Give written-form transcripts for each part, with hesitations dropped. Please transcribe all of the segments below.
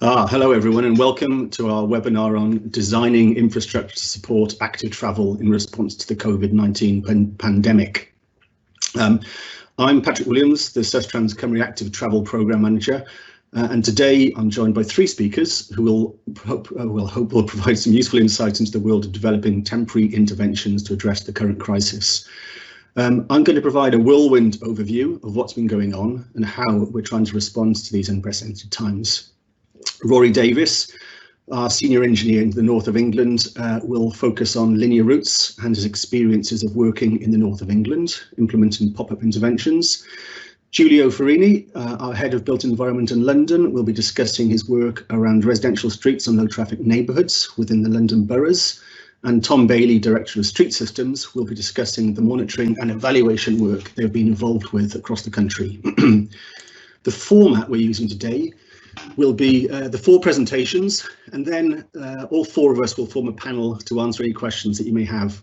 Hello everyone, and welcome to our webinar on designing infrastructure to support active travel in response to the COVID-19 pandemic. I'm Patrick Williams, the Sustrans Cymru Active Travel Programme Manager, and today I'm joined by three speakers who will provide some useful insight into the world of developing temporary interventions to address the current crisis. I'm going to provide a whirlwind overview of what's been going on and how we're trying to respond to these unprecedented times. Rory Davis, our senior engineer in the north of England, will focus on linear routes and his experiences of working in the north of England, implementing pop-up interventions. Giulio Farini, our head of built environment in London, will be discussing his work around residential streets and low traffic neighbourhoods within the London boroughs. And Tom Bailey, Director of Street Systems, will be discussing the monitoring and evaluation work they've been involved with across the country. The format we're using today will be the four presentations, and then all four of us will form a panel to answer any questions that you may have.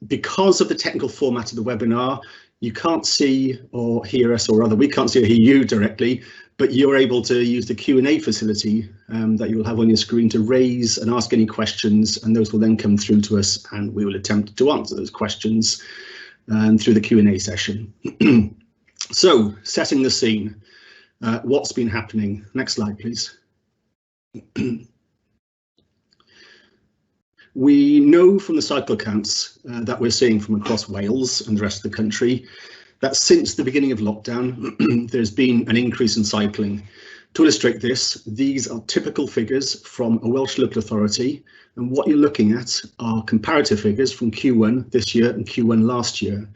Because of the technical format of the webinar, you can't see or hear us, or rather we can't see or hear you directly, but you're able to use the Q&A facility that you'll have on your screen to raise and ask any questions, and those will then come through to us and we will attempt to answer those questions through the Q&A session. So, setting the scene. What's been happening? Next slide, please. We know from the cycle counts that we're seeing from across Wales and the rest of the country that since the beginning of lockdown, there's been an increase in cycling. To illustrate this, these are typical figures from a Welsh local authority, and what you're looking at are comparative figures from Q1 this year and Q1 last year.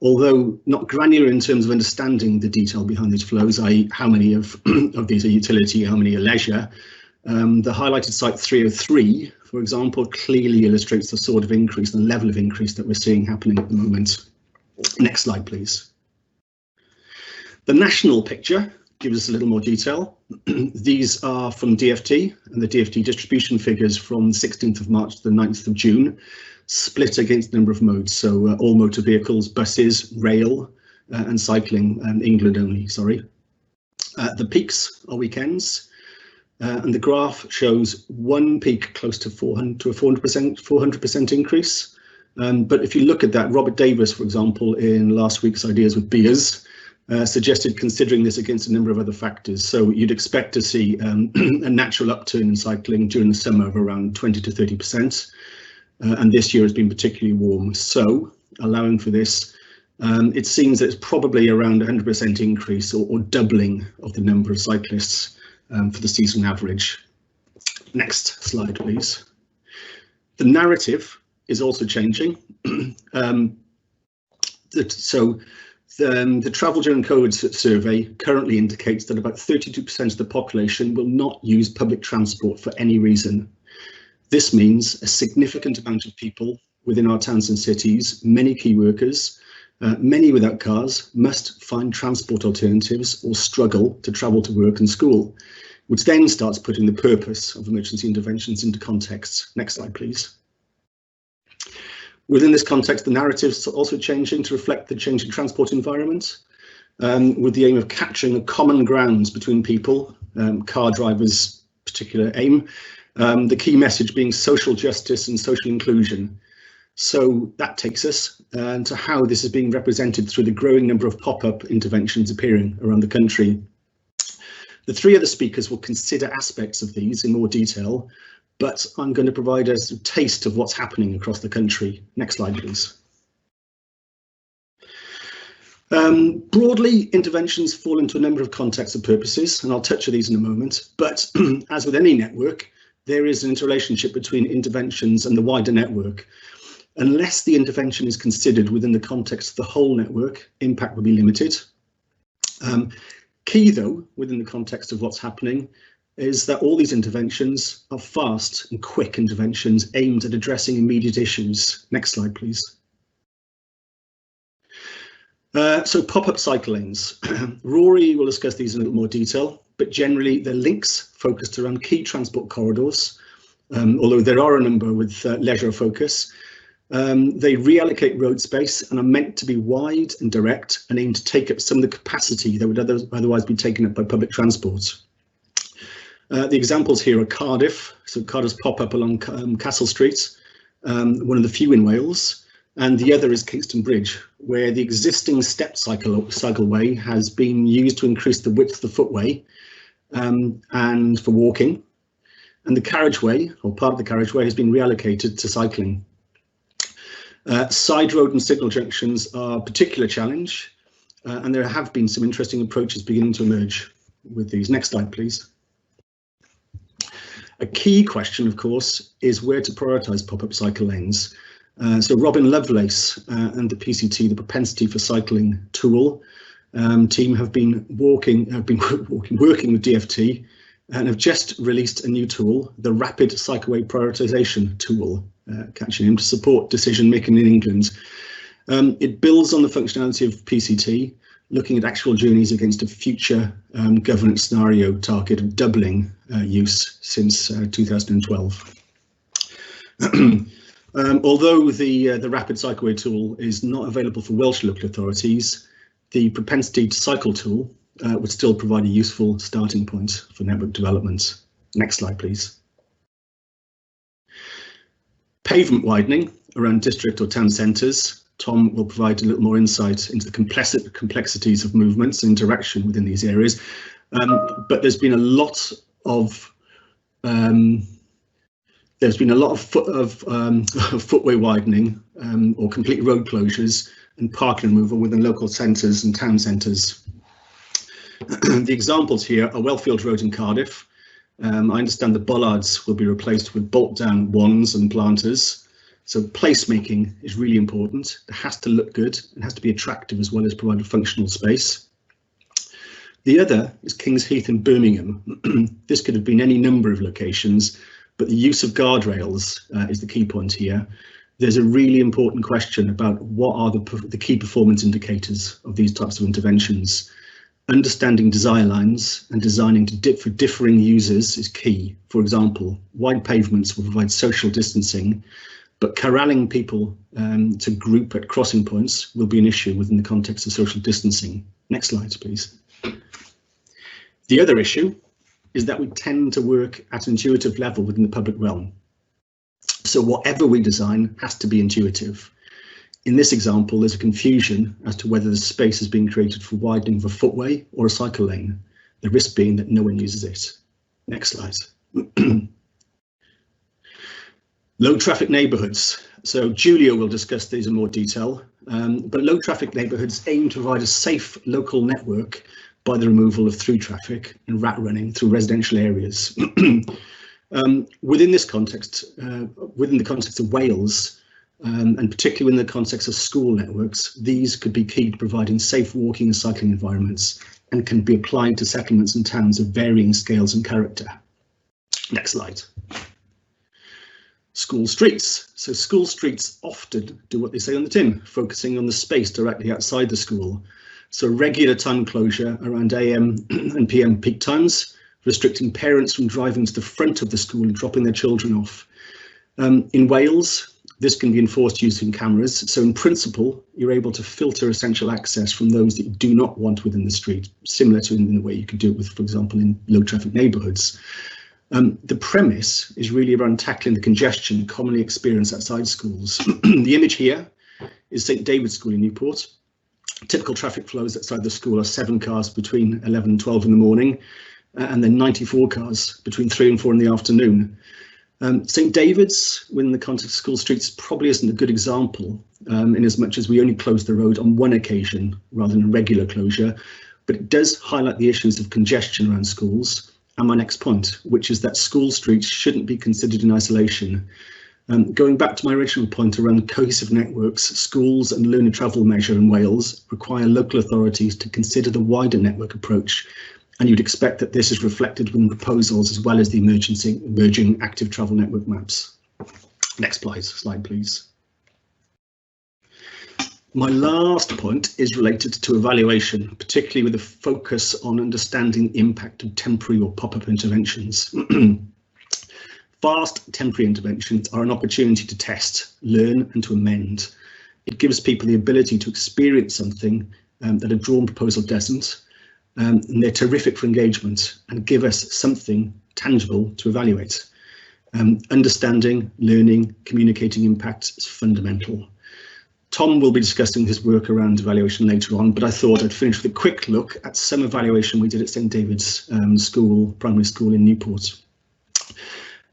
Although not granular in terms of understanding the detail behind these flows, i.e. how many of these are utility, how many are leisure, the highlighted site 303, for example, clearly illustrates the sort of increase, the level of increase that we're seeing happening at the moment. Next slide, please. The national picture gives us a little more detail. These are from DfT, and the DfT distribution figures from the 16th of March to the 9th of June. Split against the number of modes, so all motor vehicles, buses, rail and cycling, England only, sorry. The peaks are weekends, and the graph shows one peak close to 400% increase. But if you look at that, Robert Davis, for example, in last week's Ideas with Beers, suggested considering this against a number of other factors. So you'd expect to see a natural upturn in cycling during the summer of around 20 to 30%. And this year has been particularly warm, so allowing for this, it seems that it's probably around 100% increase or doubling of the number of cyclists for the season average. Next slide, please. The narrative is also changing. The Travel During COVID survey currently indicates that about 32% of the population will not use public transport for any reason. This means a significant amount of people within our towns and cities, many key workers, many without cars, must find transport alternatives or struggle to travel to work and school, which then starts putting the purpose of emergency interventions into context. Next slide, please. Within this context, the narrative is also changing to reflect the changing transport environment, with the aim of capturing the common grounds between people, car drivers' particular aim, the key message being social justice and social inclusion. So that takes us to how this is being represented through the growing number of pop-up interventions appearing around the country. The three other speakers will consider aspects of these in more detail, but I'm going to provide a taste of what's happening across the country. Next slide, please. Broadly, interventions fall into a number of contexts and purposes, and I'll touch on these in a moment, but as with any network, there is an interrelationship between interventions and the wider network. Unless the intervention is considered within the context of the whole network, impact will be limited. Key, though, within the context of what's happening, is that all these interventions are fast and quick interventions aimed at addressing immediate issues. Next slide, please. So pop-up cycle lanes. Rory will discuss these in a little more detail, but generally they're links focused around key transport corridors, although there are a number with leisure focus. They reallocate road space and are meant to be wide and direct and aim to take up some of the capacity that would otherwise be taken up by public transport. The examples here are Cardiff, so Cardiff's pop up along Castle Street, one of the few in Wales, and the other is Kingston Bridge, where the existing step cycleway has been used to increase the width of the footway and for walking, and the carriageway, or part of the carriageway, has been reallocated to cycling. Side road and signal junctions are a particular challenge, and there have been some interesting approaches beginning to emerge with these. Next slide, please. A key question, of course, is where to prioritise pop-up cycle lanes. So Robin Lovelace and the PCT, the Propensity for Cycling tool team, have been working with DFT and have just released a new tool, the Rapid Cycleway Prioritisation tool, catchy name, to support decision making in England. It builds on the functionality of PCT, looking at actual journeys against a future governance scenario target of doubling use since 2012. Although the Rapid Cycleway tool is not available for Welsh local authorities, the Propensity to Cycle tool would still provide a useful starting point for network development. Next slide, please. Pavement widening around district or town centres. Tom will provide a little more insight into the complexities of movements and interaction within these areas. But there's been a lot of footway widening or complete road closures and park removal within local centres and town centres. The examples here are Wellfield Road in Cardiff. I understand the bollards will be replaced with bolt-down wands and planters. So placemaking is really important. It has to look good. It has to be attractive as well as provide a functional space. The other is King's Heath in Birmingham. This could have been any number of locations, but the use of guardrails is the key point here. There's a really important question about what are the key performance indicators of these types of interventions. Understanding design lines and designing for differing users is key. For example, wide pavements will provide social distancing, but corralling people to group at crossing points will be an issue within the context of social distancing. Next slide, please. The other issue is that we tend to work at an intuitive level within the public realm. So whatever we design has to be intuitive. In this example, there's a confusion as to whether the space is being created for widening of a footway or a cycle lane, the risk being that no one uses it. Next slide. Low traffic neighbourhoods. So Julia will discuss these in more detail, but low traffic neighbourhoods aim to provide a safe local network by the removal of through traffic and rat running through residential areas. Within this context, within the context of Wales, and particularly in the context of school networks, these could be key to providing safe walking and cycling environments and can be applied to settlements and towns of varying scales and character. Next slide. School streets. So school streets often do what they say on the tin, focusing on the space directly outside the school. So regular time closure around AM and PM peak times, restricting parents from driving to the front of the school and dropping their children off. In Wales, this can be enforced using cameras. So in principle, you're able to filter essential access from those that you do not want within the street, similar to in the way you could do it with, for example, in low traffic neighbourhoods. The premise is really around tackling the congestion commonly experienced outside schools. The image here is St David's School in Newport. Typical traffic flows outside the school are 7 cars between 11 and 12 in the morning, and then 94 cars between 3 and 4 in the afternoon. St David's, within the context of school streets, probably isn't a good example, in as much as we only closed the road on one occasion rather than a regular closure, but it does highlight the issues of congestion around schools. And my next point, which is that school streets shouldn't be considered in isolation. Going back to my original point around cohesive networks, schools and learner travel measure in Wales require local authorities to consider the wider network approach, and you'd expect that this is reflected within proposals as well as the emerging active travel network maps. Next slide, please. My last point is related to evaluation, particularly with a focus on understanding the impact of temporary or pop-up interventions. Fast temporary interventions are an opportunity to test, learn and to amend. It gives people the ability to experience something that a drawn proposal doesn't, and they're terrific for engagement and give us something tangible to evaluate. Understanding, learning, communicating impact is fundamental. Tom will be discussing his work around evaluation later on, but I thought I'd finish with a quick look at some evaluation we did at St David's primary school in Newport.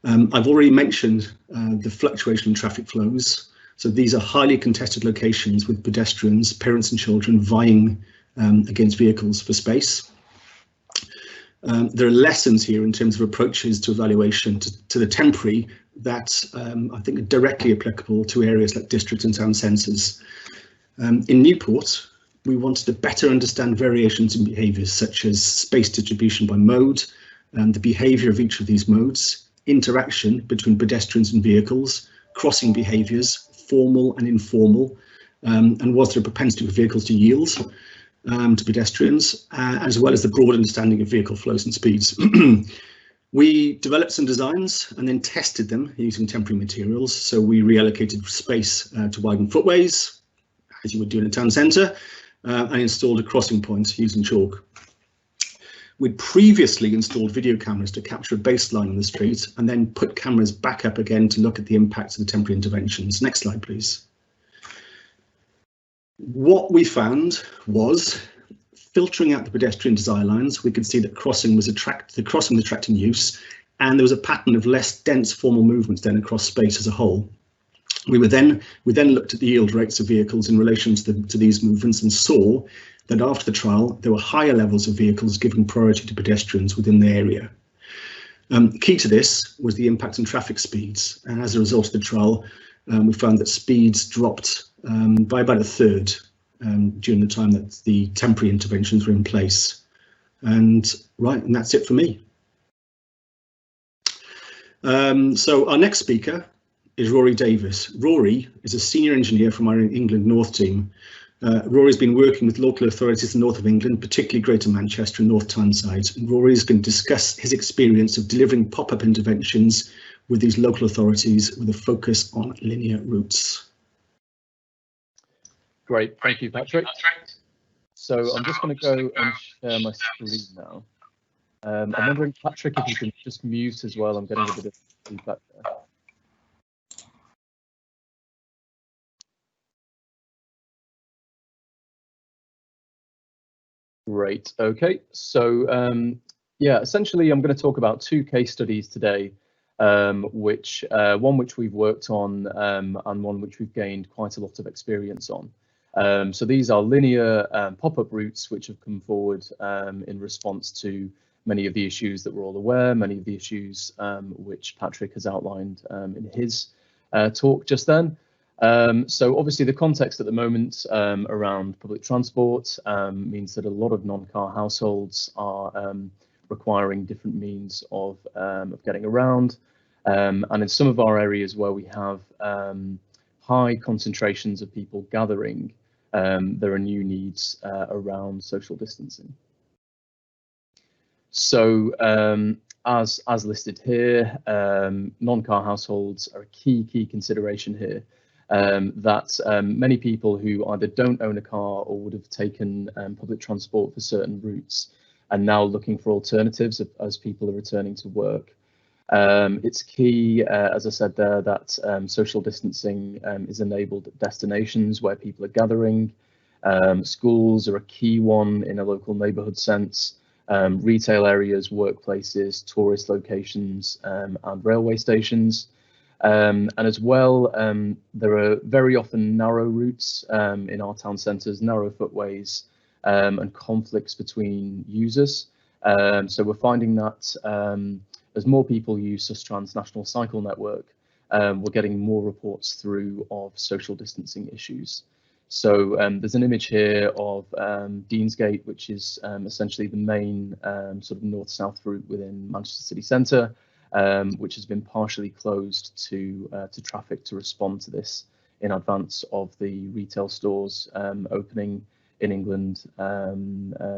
I've already mentioned the fluctuation in traffic flows. So these are highly contested locations with pedestrians, parents and children vying against vehicles for space. There are lessons here in terms of approaches to evaluation to the temporary that I think are directly applicable to areas like district and town centres. In Newport, we wanted to better understand variations in behaviours such as space distribution by mode, the behaviour of each of these modes, interaction between pedestrians and vehicles, crossing behaviours, formal and informal, and was there a propensity for vehicles to yield to pedestrians, as well as the broad understanding of vehicle flows and speeds. We developed some designs and then tested them using temporary materials. So we reallocated space to widen footways, as you would do in a town centre, and installed a crossing point using chalk. We'd previously installed video cameras to capture a baseline on the street and then put cameras back up again to look at the impacts of the temporary interventions. Next slide, please. What we found was, filtering out the pedestrian desire lines, we could see that crossing was attracting use, and there was a pattern of less dense formal movements then across space as a whole. We then looked at the yield rates of vehicles in relation to these movements and saw that after the trial there were higher levels of vehicles giving priority to pedestrians within the area. Key to this was the impact on traffic speeds, and as a result of the trial we found that speeds dropped by about a third during the time that the temporary interventions were in place. And that's it for me. So our next speaker is Rory Davis. Rory is a senior engineer from our England North team. Rory's been working with local authorities in the north of England, particularly Greater Manchester and North Tyneside. And Rory is going to discuss his experience of delivering pop-up interventions with these local authorities with a focus on linear routes. Great, thank you, Patrick. So I'm just going to go and share my screen now. I'm wondering, Patrick, if you can just mute as well. I'm getting a bit of feedback there. Great, okay. So yeah, essentially I'm going to talk about two case studies today, one which we've worked on and one which we've gained quite a lot of experience on. So these are linear pop-up routes which have come forward in response to many of the issues that we're all aware, many of the issues which Patrick has outlined in his talk just then. So obviously the context at the moment around public transport means that a lot of non-car households are requiring different means of getting around. And in some of our areas where we have high concentrations of people gathering, there are new needs around social distancing. So as listed here, non-car households are a key consideration here. That many people who either don't own a car or would have taken public transport for certain routes are now looking for alternatives as people are returning to work. It's key, as I said there, that social distancing is enabled at destinations where people are gathering. Schools are a key one in a local neighbourhood sense. Retail areas, workplaces, tourist locations, and railway stations. And as well, there are very often narrow routes in our town centres, narrow footways, and conflicts between users. So we're finding that as more people use Sustrans National Cycle Network, we're getting more reports through of social distancing issues. So there's an image here of Deansgate, which is essentially the main sort of north-south route within Manchester city centre, which has been partially closed to traffic to respond to this in advance of the retail stores opening in England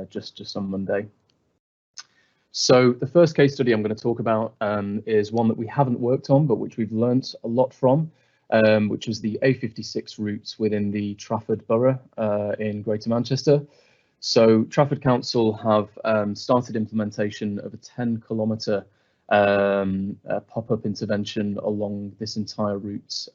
just on Monday. So the first case study I'm going to talk about is one that we haven't worked on, but which we've learnt a lot from, which is the A56 routes within the Trafford Borough in Greater Manchester. So Trafford Council have started implementation of a 10-kilometre pop-up intervention along this entire route,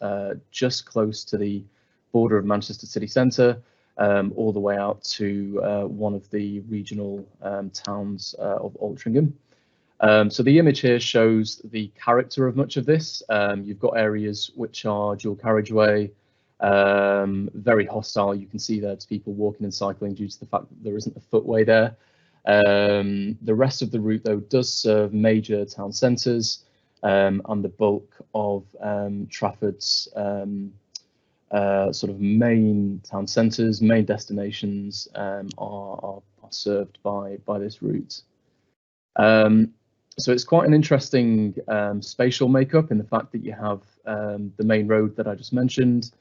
just close to the border of Manchester city centre, all the way out to one of the regional towns of Altrincham. So the image here shows the character of much of this. You've got areas which are dual carriageway, very hostile. You can see there to people walking and cycling due to the fact that there isn't a footway there. The rest of the route, though, does serve major town centres, and the bulk of Trafford's sort of main town centres, main destinations are served by this route. So it's quite an interesting spatial makeup in the fact that you have the main road that I just mentioned,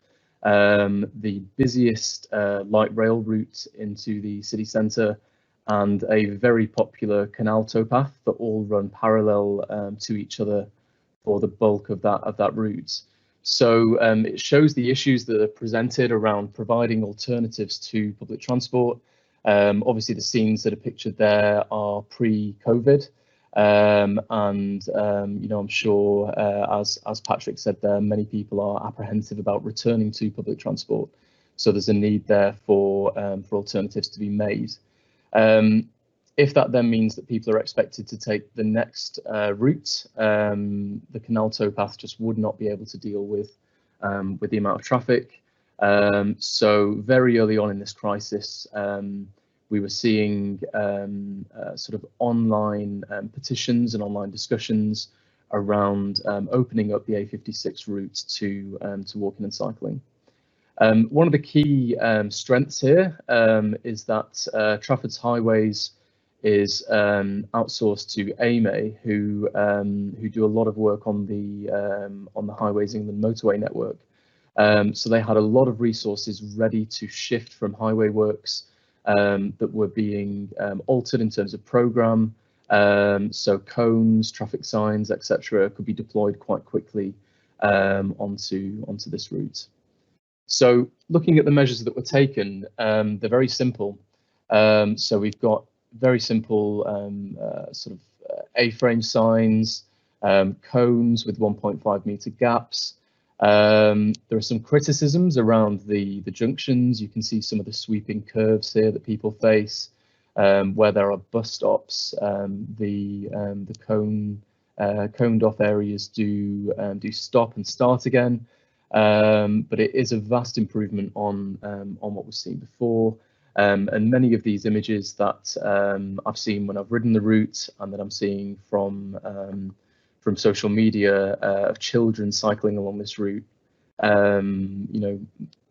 the busiest light rail route into the city centre, and a very popular canal towpath that all run parallel to each other for the bulk of that route. So it shows the issues that are presented around providing alternatives to public transport. Obviously, the scenes that are pictured there are pre-COVID. You know, I'm sure, as Patrick said there, many people are apprehensive about returning to public transport. So there's a need there for alternatives to be made. If that then means that people are expected to take the next route, the canal towpath just would not be able to deal with the amount of traffic. So very early on in this crisis, we were seeing sort of online petitions and online discussions around opening up the A56 route to walking and cycling. One of the key strengths here is that Trafford's highways is outsourced to AME, who do a lot of work on the Highways England motorway network. So they had a lot of resources ready to shift from highway works that were being altered in terms of programme. So cones, traffic signs, etc., could be deployed quite quickly onto this route. So looking at the measures that were taken, they're very simple. So we've got very simple sort of A-frame signs, cones with 1.5 metre gaps. There are some criticisms around the junctions. You can see some of the sweeping curves here that people face. Where there are bus stops, the coned off areas do stop and start again. But it is a vast improvement on what was seen before. And many of these images that I've seen when I've ridden the route and that I'm seeing from social media of children cycling along this route, you know,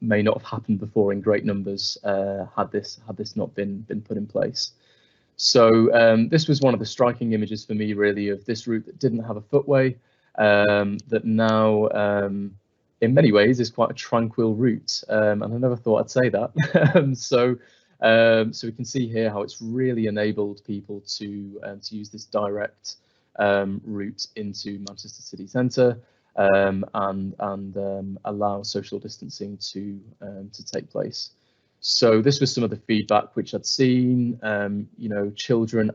may not have happened before in great numbers had this not been put in place. So this was one of the striking images for me, really, of this route that didn't have a footway, that now in many ways is quite a tranquil route, and I never thought I'd say that. So we can see here how it's really enabled people to use this direct route into Manchester city centre, and allow social distancing to take place. So this was some of the feedback which I'd seen. You know,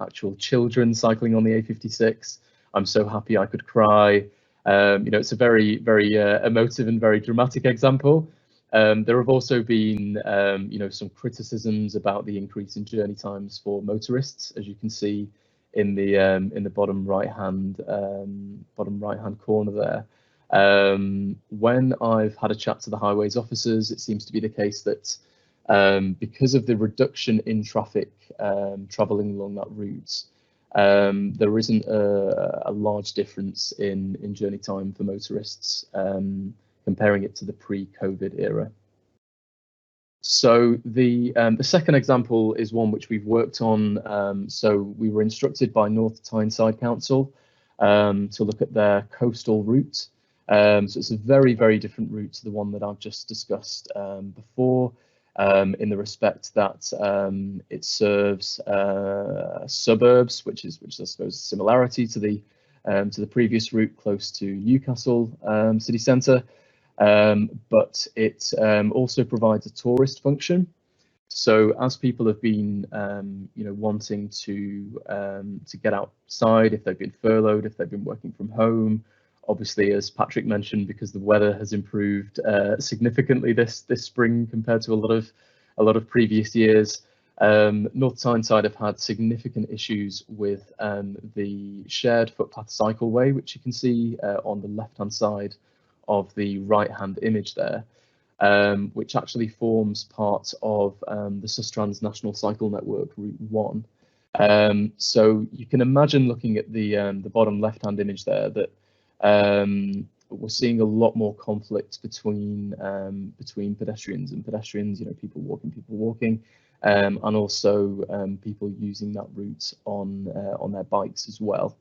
actual children cycling on the A56. I'm so happy I could cry. You know, it's a very, very emotive and very dramatic example. There have also been, you know, some criticisms about the increase in journey times for motorists, as you can see in the bottom right hand corner there. When I've had a chat to the highways officers, it seems to be the case that because of the reduction in traffic travelling along that route, there isn't a large difference in journey time for motorists, comparing it to the pre-COVID era. So the second example is one which we've worked on. So we were instructed by North Tyneside Council to look at their coastal route. So it's a very, very different route to the one that I've just discussed before, in the respect that it serves suburbs, which is I suppose a similarity to the previous route close to Newcastle city centre. But it also provides a tourist function. So as people have been, wanting to get outside, if they've been furloughed, if they've been working from home, obviously, as Patrick mentioned, because the weather has improved significantly this spring compared to a lot of previous years, North Tyneside have had significant issues with the shared footpath cycleway, which you can see on the left-hand side of the right-hand image there. Which actually forms part of the Sustrans National Cycle Network Route 1. So you can imagine, looking at the bottom left-hand image there, that we're seeing a lot more conflict between pedestrians and pedestrians, people walking, and also people using that route on their bikes as well.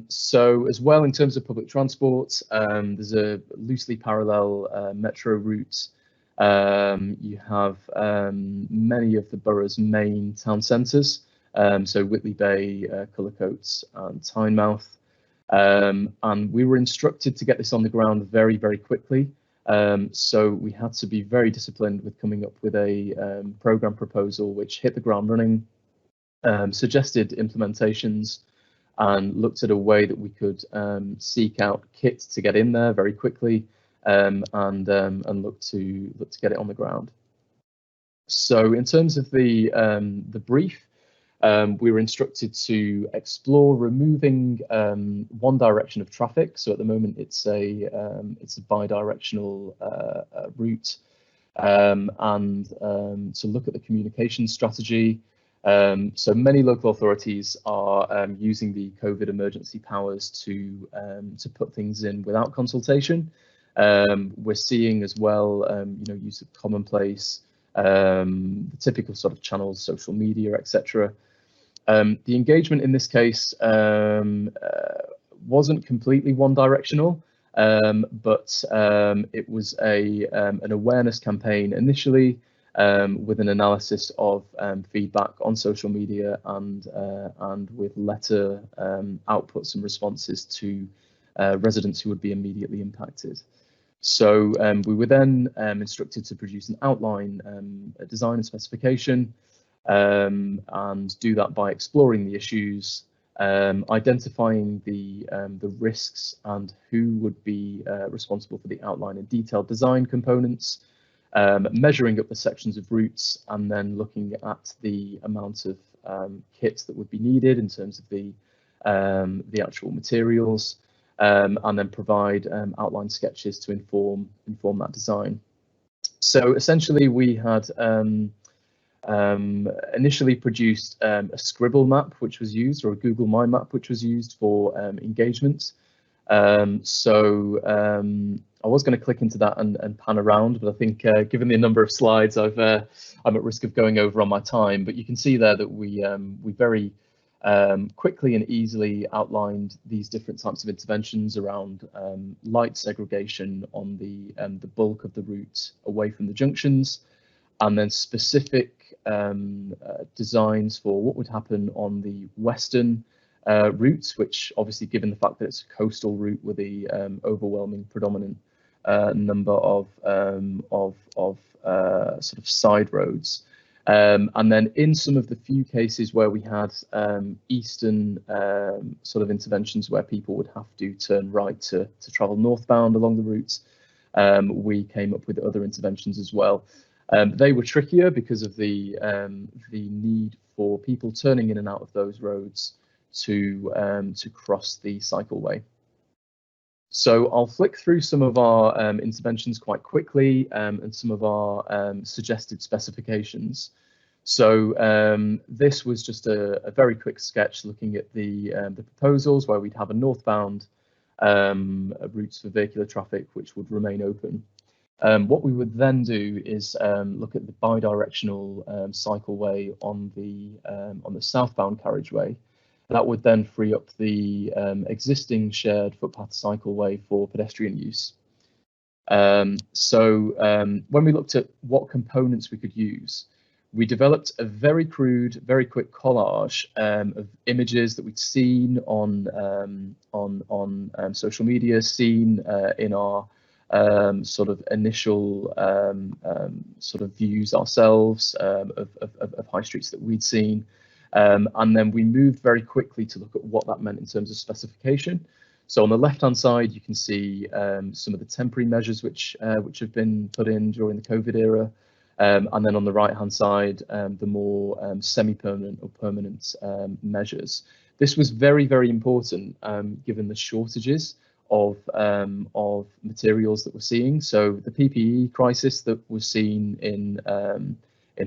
So as well, in terms of public transport, there's a loosely parallel metro route. You have many of the borough's main town centres, so Whitley Bay, Cullercoats and Tynemouth. And we were instructed to get this on the ground very, very quickly. So we had to be very disciplined with coming up with a programme proposal which hit the ground running, suggested implementations, and looked at a way that we could seek out kit to get in there very quickly, and look to get it on the ground. So in terms of the brief, we were instructed to explore removing one direction of traffic. So at the moment it's a bi-directional route, and to look at the communication strategy. So many local authorities are using the COVID emergency powers to put things in without consultation. We're seeing as well, use of commonplace, the typical sort of channels, social media, etc. The engagement in this case wasn't completely one-directional, but it was an awareness campaign initially, with an analysis of feedback on social media and with letter outputs and responses to residents who would be immediately impacted. So we were then instructed to produce an outline, a design and specification, and do that by exploring the issues, identifying the risks and who would be responsible for the outline and detailed design components, measuring up the sections of routes, and then looking at the amount of kit that would be needed in terms of the actual materials, and then provide outline sketches to inform that design. So essentially, we had initially produced a scribble map which was used, or a Google Mind map which was used for engagement. I was going to click into that and pan around, but I think given the number of slides, I'm at risk of going over on my time. But you can see there that we very quickly and easily outlined these different types of interventions around light segregation on the bulk of the route away from the junctions, and then specific designs for what would happen on the western routes, which obviously, given the fact that it's a coastal route with the overwhelming predominant number of sort of side roads, and then in some of the few cases where we had eastern sort of interventions where people would have to turn right to travel northbound along the routes, we came up with other interventions as well. They were trickier because of the need for people turning in and out of those roads to cross the cycleway. So I'll flick through some of our interventions quite quickly, and some of our suggested specifications. So this was just a very quick sketch looking at the proposals where we'd have a northbound routes for vehicular traffic which would remain open. What we would then do is look at the bi-directional cycleway on the southbound carriageway. That would then free up the existing shared footpath cycleway for pedestrian use. So when we looked at what components we could use, we developed a very crude, very quick collage of images that we'd seen on social media, seen in our sort of initial sort of views ourselves of high streets that we'd seen. And then we moved very quickly to look at what that meant in terms of specification. So on the left-hand side, you can see some of the temporary measures which have been put in during the COVID era. And then on the right-hand side, the more semi-permanent or permanent measures. This was very, very important given the shortages of materials that we're seeing. So the PPE crisis that was seen in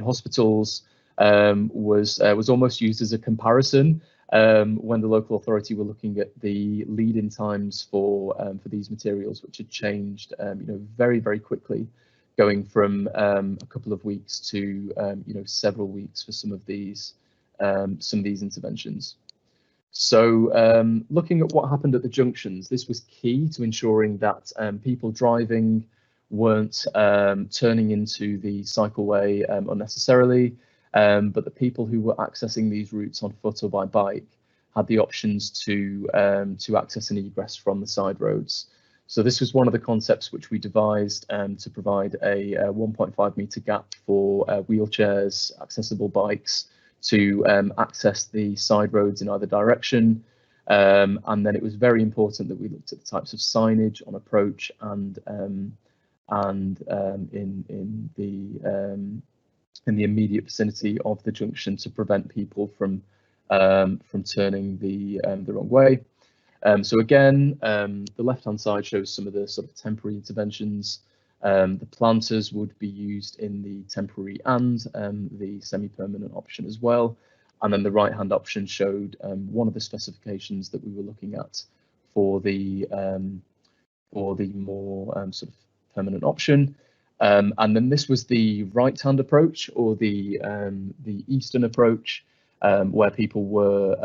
hospitals was almost used as a comparison when the local authority were looking at the lead-in times for these materials, which had changed, very, very quickly, going from a couple of weeks to several weeks for some of these interventions. So looking at what happened at the junctions, this was key to ensuring that people driving weren't turning into the cycleway unnecessarily, but the people who were accessing these routes on foot or by bike had the options to access and egress from the side roads. So this was one of the concepts which we devised to provide a 1.5 metre gap for wheelchairs, accessible bikes, to access the side roads in either direction. And then it was very important that we looked at the types of signage on approach and in the immediate vicinity of the junction to prevent people from turning the wrong way. So again, the left-hand side shows some of the sort of temporary interventions. The planters would be used in the temporary and the semi-permanent option as well. And then the right-hand option showed one of the specifications that we were looking at for the more sort of permanent option. And then this was the right-hand approach, or the eastern approach, where people were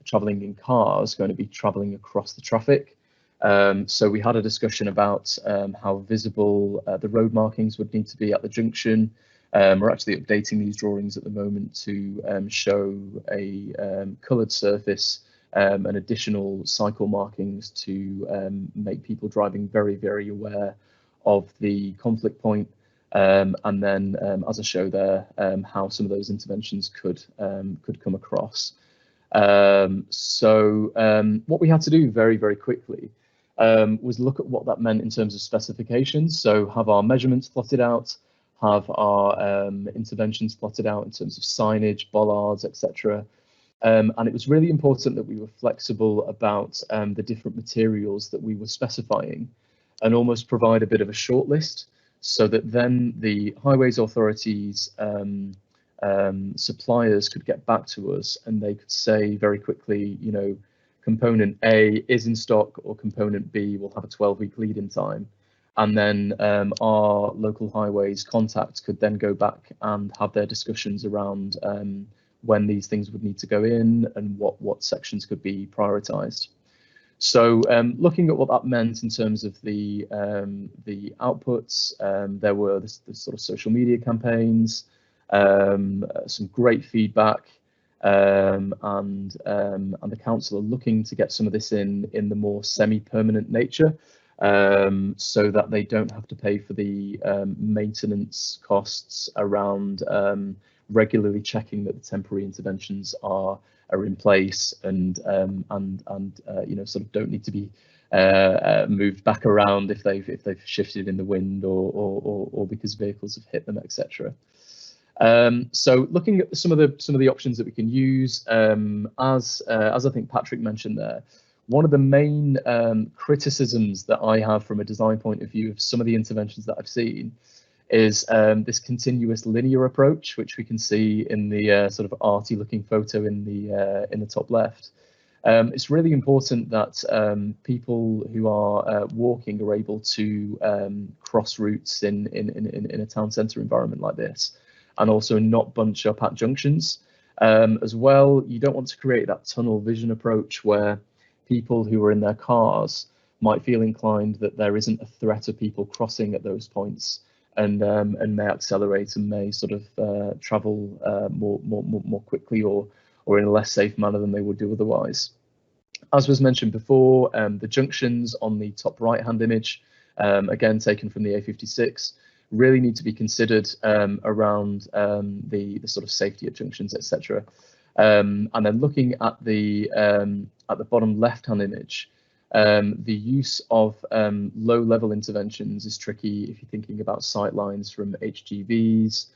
travelling in cars, going to be travelling across the traffic. So we had a discussion about how visible the road markings would need to be at the junction. We're actually updating these drawings at the moment to show a coloured surface and additional cycle markings to make people driving very, very aware of the conflict point. And then, as I show there, how some of those interventions could come across. So what we had to do very, very quickly was look at what that meant in terms of specifications. So have our measurements plotted out, have our interventions plotted out in terms of signage, bollards, etc. And it was really important that we were flexible about the different materials that we were specifying, and almost provide a bit of a shortlist, so that then the highways authorities suppliers could get back to us and they could say very quickly, component A is in stock, or component B will have a 12-week lead-in time. And then our local highways contacts could then go back and have their discussions around when these things would need to go in and what sections could be prioritised. So looking at what that meant in terms of the outputs, there were the sort of social media campaigns, some great feedback, and the council are looking to get some of this in the more semi-permanent nature, so that they don't have to pay for the maintenance costs around regularly checking that the temporary interventions are in place and sort of don't need to be moved back around if they've shifted in the wind or because vehicles have hit them, etc. So looking at some of the options that we can use, as I think Patrick mentioned there, one of the main criticisms that I have from a design point of view of some of the interventions that I've seen is this continuous linear approach, which we can see in the sort of arty looking photo in the top left. It's really important that people who are walking are able to cross routes in a town centre environment like this, and also not bunch up at junctions. As well, you don't want to create that tunnel vision approach where people who are in their cars might feel inclined that there isn't a threat of people crossing at those points, and may accelerate and may sort of travel more quickly or in a less safe manner than they would do otherwise. As was mentioned before, the junctions on the top right-hand image, again taken from the A56, really need to be considered around the sort of safety at junctions, etc. And then looking at the bottom left-hand image, the use of low-level interventions is tricky if you're thinking about sight lines from HGVs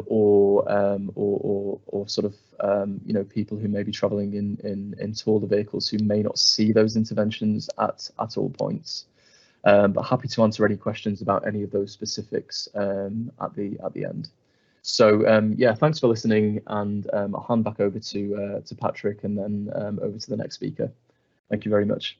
or sort of people who may be travelling in taller vehicles who may not see those interventions at all points. But happy to answer any questions about any of those specifics at the end. So yeah, thanks for listening, and I'll hand back over to Patrick and then over to the next speaker. Thank you very much.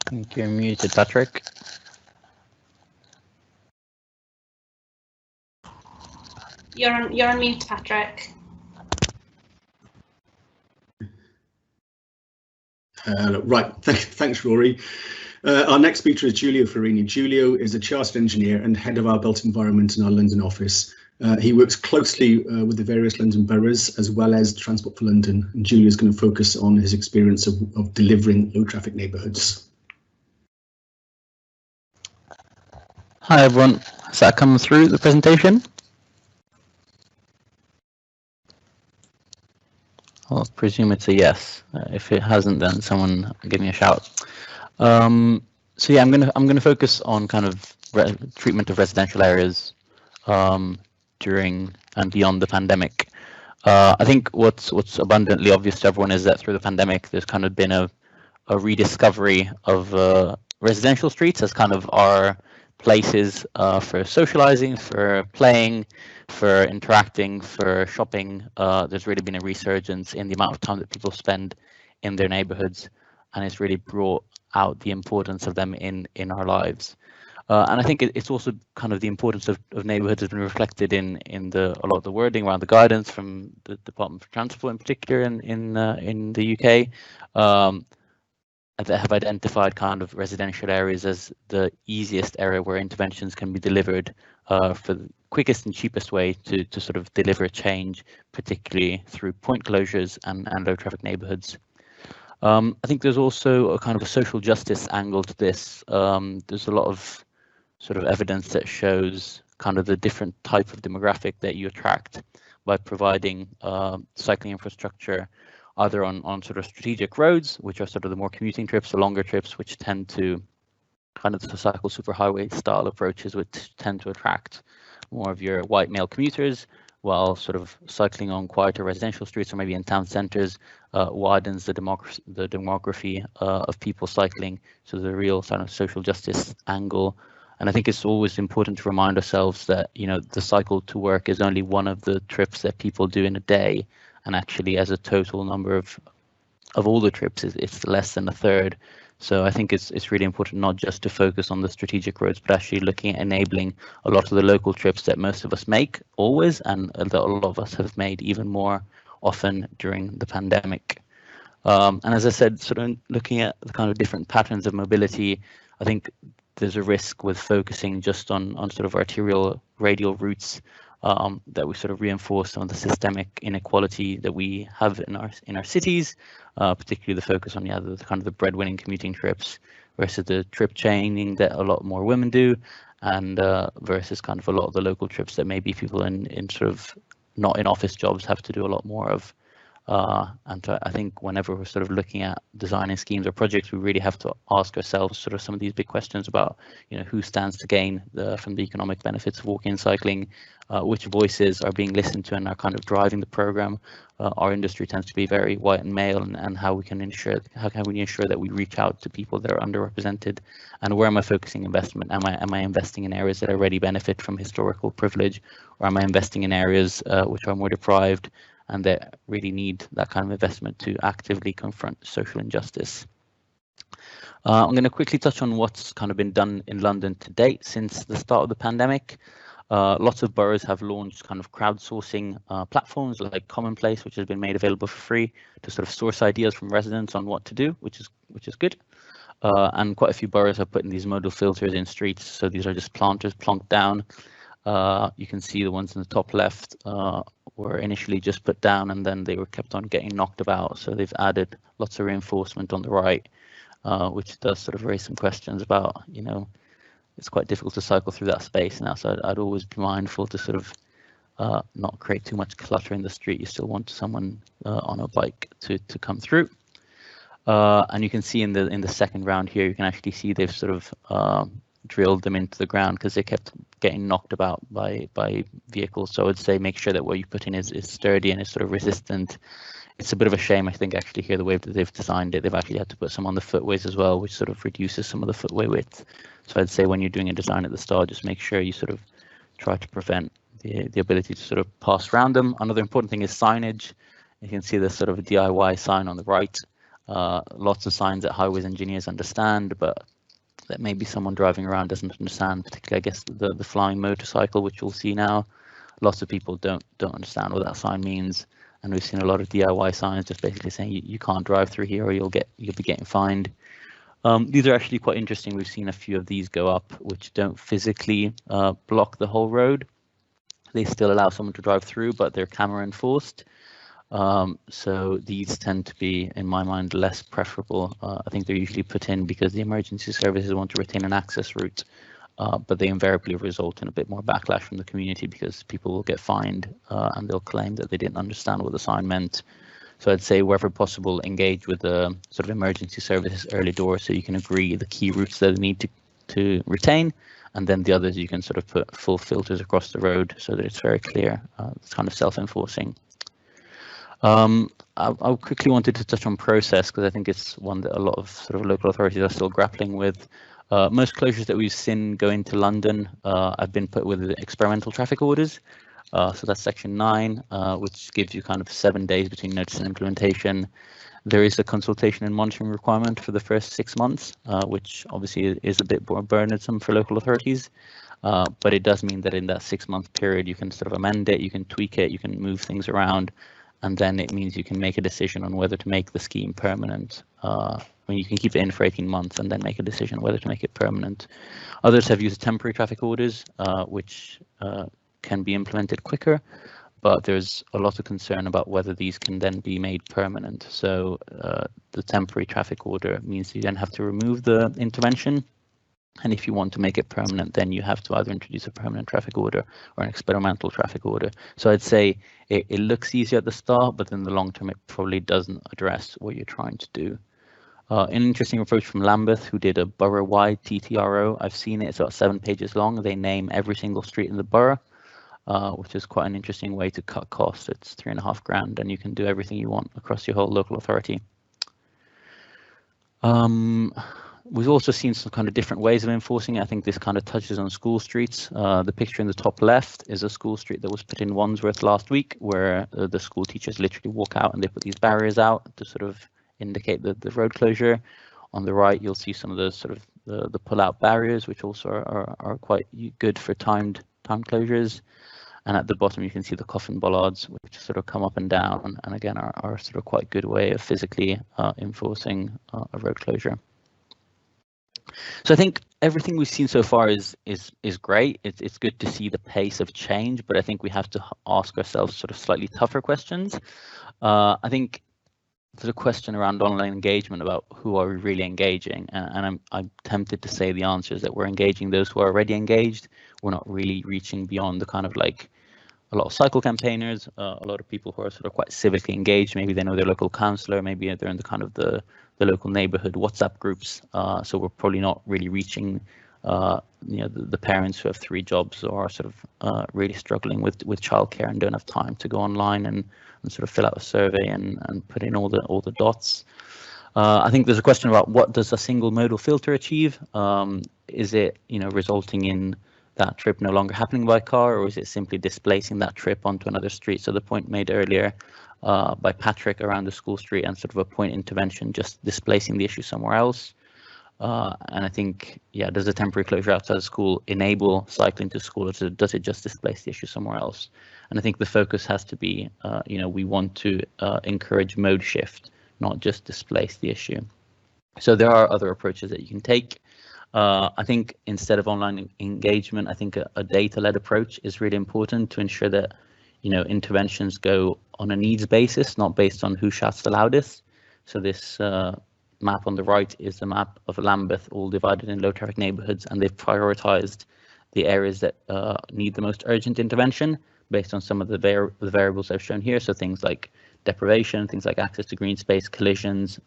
I think you're muted, Patrick. You're on mute, Patrick. Right, thanks, Rory. Our next speaker is Giulio Farini. Giulio is a chartered engineer and head of our built environment in our London office. He works closely with the various London boroughs as well as Transport for London. And Giulio is going to focus on his experience of delivering low traffic neighbourhoods. Hi everyone, has that come through the presentation? I'll presume it's a yes. If it hasn't, then someone give me a shout. So yeah, I'm gonna focus on kind of treatment of residential areas during and beyond the pandemic. I think what's abundantly obvious to everyone is that through the pandemic, there's kind of been a rediscovery of residential streets as kind of our places for socializing, for playing, for interacting, for shopping. There's really been a resurgence in the amount of time that people spend in their neighborhoods, and it's really brought out the importance of them in our lives. And I think it's also kind of the importance of neighborhoods has been reflected in a lot of the wording around the guidance from the Department for Transport in particular in the UK. That have identified kind of residential areas as the easiest area where interventions can be delivered for the quickest and cheapest way to sort of deliver change, particularly through point closures and low traffic neighborhoods. I think there's also a kind of a social justice angle to this. There's a lot of sort of evidence that shows kind of the different type of demographic that you attract by providing cycling infrastructure either on sort of strategic roads, which are sort of the more commuting trips, the longer trips, which tend to kind of the cycle superhighway style approaches, which tend to attract more of your white male commuters, while sort of cycling on quieter residential streets or maybe in town centres widens the demography of people cycling. So the real kind of social justice angle. And I think it's always important to remind ourselves that, you know, the cycle to work is only one of the trips that people do in a day. And actually, as a total number of all the trips, it's less than a third. So I think it's really important not just to focus on the strategic roads, but actually looking at enabling a lot of the local trips that most of us make always, and that a lot of us have made even more often during the pandemic. And as I said, sort of looking at the kind of different patterns of mobility, I think there's a risk with focusing just on sort of arterial radial routes. That we sort of reinforce some of the systemic inequality that we have in our cities, particularly the focus on the kind of the breadwinning commuting trips versus the trip chaining that a lot more women do, and versus kind of a lot of the local trips that maybe people in sort of not in office jobs have to do a lot more of. And I think whenever we're sort of looking at designing schemes or projects, we really have to ask ourselves sort of some of these big questions about, you know, who stands to gain from the economic benefits of walking and cycling, which voices are being listened to and are kind of driving the program. Our industry tends to be very white and male, and how can we ensure that we reach out to people that are underrepresented, and where am I focusing investment? Am I investing in areas that already benefit from historical privilege, or am I investing in areas which are more deprived and that really need that kind of investment to actively confront social injustice? I'm going to quickly touch on what's kind of been done in London to date since the start of the pandemic. Lots of boroughs have launched kind of crowdsourcing platforms like Commonplace, which has been made available for free to sort of source ideas from residents on what to do, which is good. and quite a few boroughs are putting these modal filters in streets. So these are just planters plonked down. You can see the ones in the top left were initially just put down, and then they were kept on getting knocked about. So they've added lots of reinforcement on the right, which does sort of raise some questions about, you know, it's quite difficult to cycle through that space now. So I'd always be mindful to sort of not create too much clutter in the street. You still want someone on a bike to come through. And you can see in the second round here, you can actually see they've sort of drilled them into the ground because they kept getting knocked about by vehicles. So I would say make sure that what you put in is sturdy and is sort of resistant. It's a bit of a shame, I think, actually, here the way that they've designed it. They've actually had to put some on the footways as well, which sort of reduces some of the footway width. So I'd say when you're doing a design at the start, just make sure you sort of try to prevent the ability to sort of pass around them. Another important thing is signage. You can see the sort of DIY sign on the right. Lots of signs that highways engineers understand, but that maybe someone driving around doesn't understand, particularly, I guess, the flying motorcycle, which we'll see now. Lots of people don't understand what that sign means. And we've seen a lot of DIY signs just basically saying you can't drive through here or you'll be getting fined. These are actually quite interesting. We've seen a few of these go up, which don't physically block the whole road. They still allow someone to drive through, but they're camera enforced. So these tend to be, in my mind, less preferable. I think they're usually put in because the emergency services want to retain an access route, but they invariably result in a bit more backlash from the community because people will get fined and they'll claim that they didn't understand what the sign meant. So I'd say wherever possible, engage with the sort of emergency services early doors so you can agree the key routes that they need to retain, and then the others you can sort of put full filters across the road so that it's very clear. It's kind of self-enforcing. I quickly wanted to touch on process because I think it's one that a lot of sort of local authorities are still grappling with. Most closures that we've seen go into London have been put with experimental traffic orders. So that's section 9, which gives you kind of 7 days between notice and implementation. There is a consultation and monitoring requirement for the first 6 months, which obviously is a bit more burdensome for local authorities. But it does mean that in that 6-month period, you can sort of amend it, you can tweak it, you can move things around. And then it means you can make a decision on whether to make the scheme permanent. You can keep it in for 18 months and then make a decision whether to make it permanent. Others have used temporary traffic orders, which can be implemented quicker, but there's a lot of concern about whether these can then be made permanent. So the temporary traffic order means you then have to remove the intervention. And if you want to make it permanent, then you have to either introduce a permanent traffic order or an experimental traffic order. So I'd say it looks easier at the start, but in the long term, it probably doesn't address what you're trying to do. An interesting approach from Lambeth, who did a borough-wide TTRO. I've seen it. It's about 7 pages long. They name every single street in the borough, which is quite an interesting way to cut costs. It's $3.5 grand, and you can do everything you want across your whole local authority. We've also seen some kind of different ways of enforcing it. I think this kind of touches on school streets. The picture in the top left is a school street that was put in Wandsworth last week, where the school teachers literally walk out and they put these barriers out to sort of indicate the road closure. On the right, you'll see some of the sort of the pull-out barriers, which also are quite good for timed closures. And at the bottom, you can see the coffin bollards, which sort of come up and down, and again are sort of quite a good way of physically enforcing a road closure. So I think everything we've seen so far is great. It's good to see the pace of change, but I think we have to ask ourselves sort of slightly tougher questions. I think there's a question around online engagement about who are we really engaging, and I'm tempted to say the answer is that we're engaging those who are already engaged. We're not really reaching beyond the kind of like a lot of cycle campaigners, a lot of people who are sort of quite civically engaged. Maybe they know their local councillor, maybe they're in the kind of the local neighbourhood WhatsApp groups. So we're probably not really reaching the parents who have 3 jobs or are sort of really struggling with childcare and don't have time to go online and sort of fill out a survey and put in all the dots. I think there's a question about what does a single modal filter achieve? Is it resulting in that trip no longer happening by car, or is it simply displacing that trip onto another street? So the point made earlier by Patrick around the school street and sort of a point intervention, just displacing the issue somewhere else. And I think, does the temporary closure outside of school enable cycling to school, or does it just displace the issue somewhere else? And I think the focus has to be, we want to encourage mode shift, not just displace the issue. So there are other approaches that you can take. I think instead of online engagement, I think a data-led approach is really important to ensure that, you know, interventions go on a needs basis, not based on who shouts the loudest. So this map on the right is the map of Lambeth, all divided in low traffic neighbourhoods, and they've prioritised the areas that need the most urgent intervention based on some of the variables I've shown here. So things like deprivation, things like access to green space, collisions,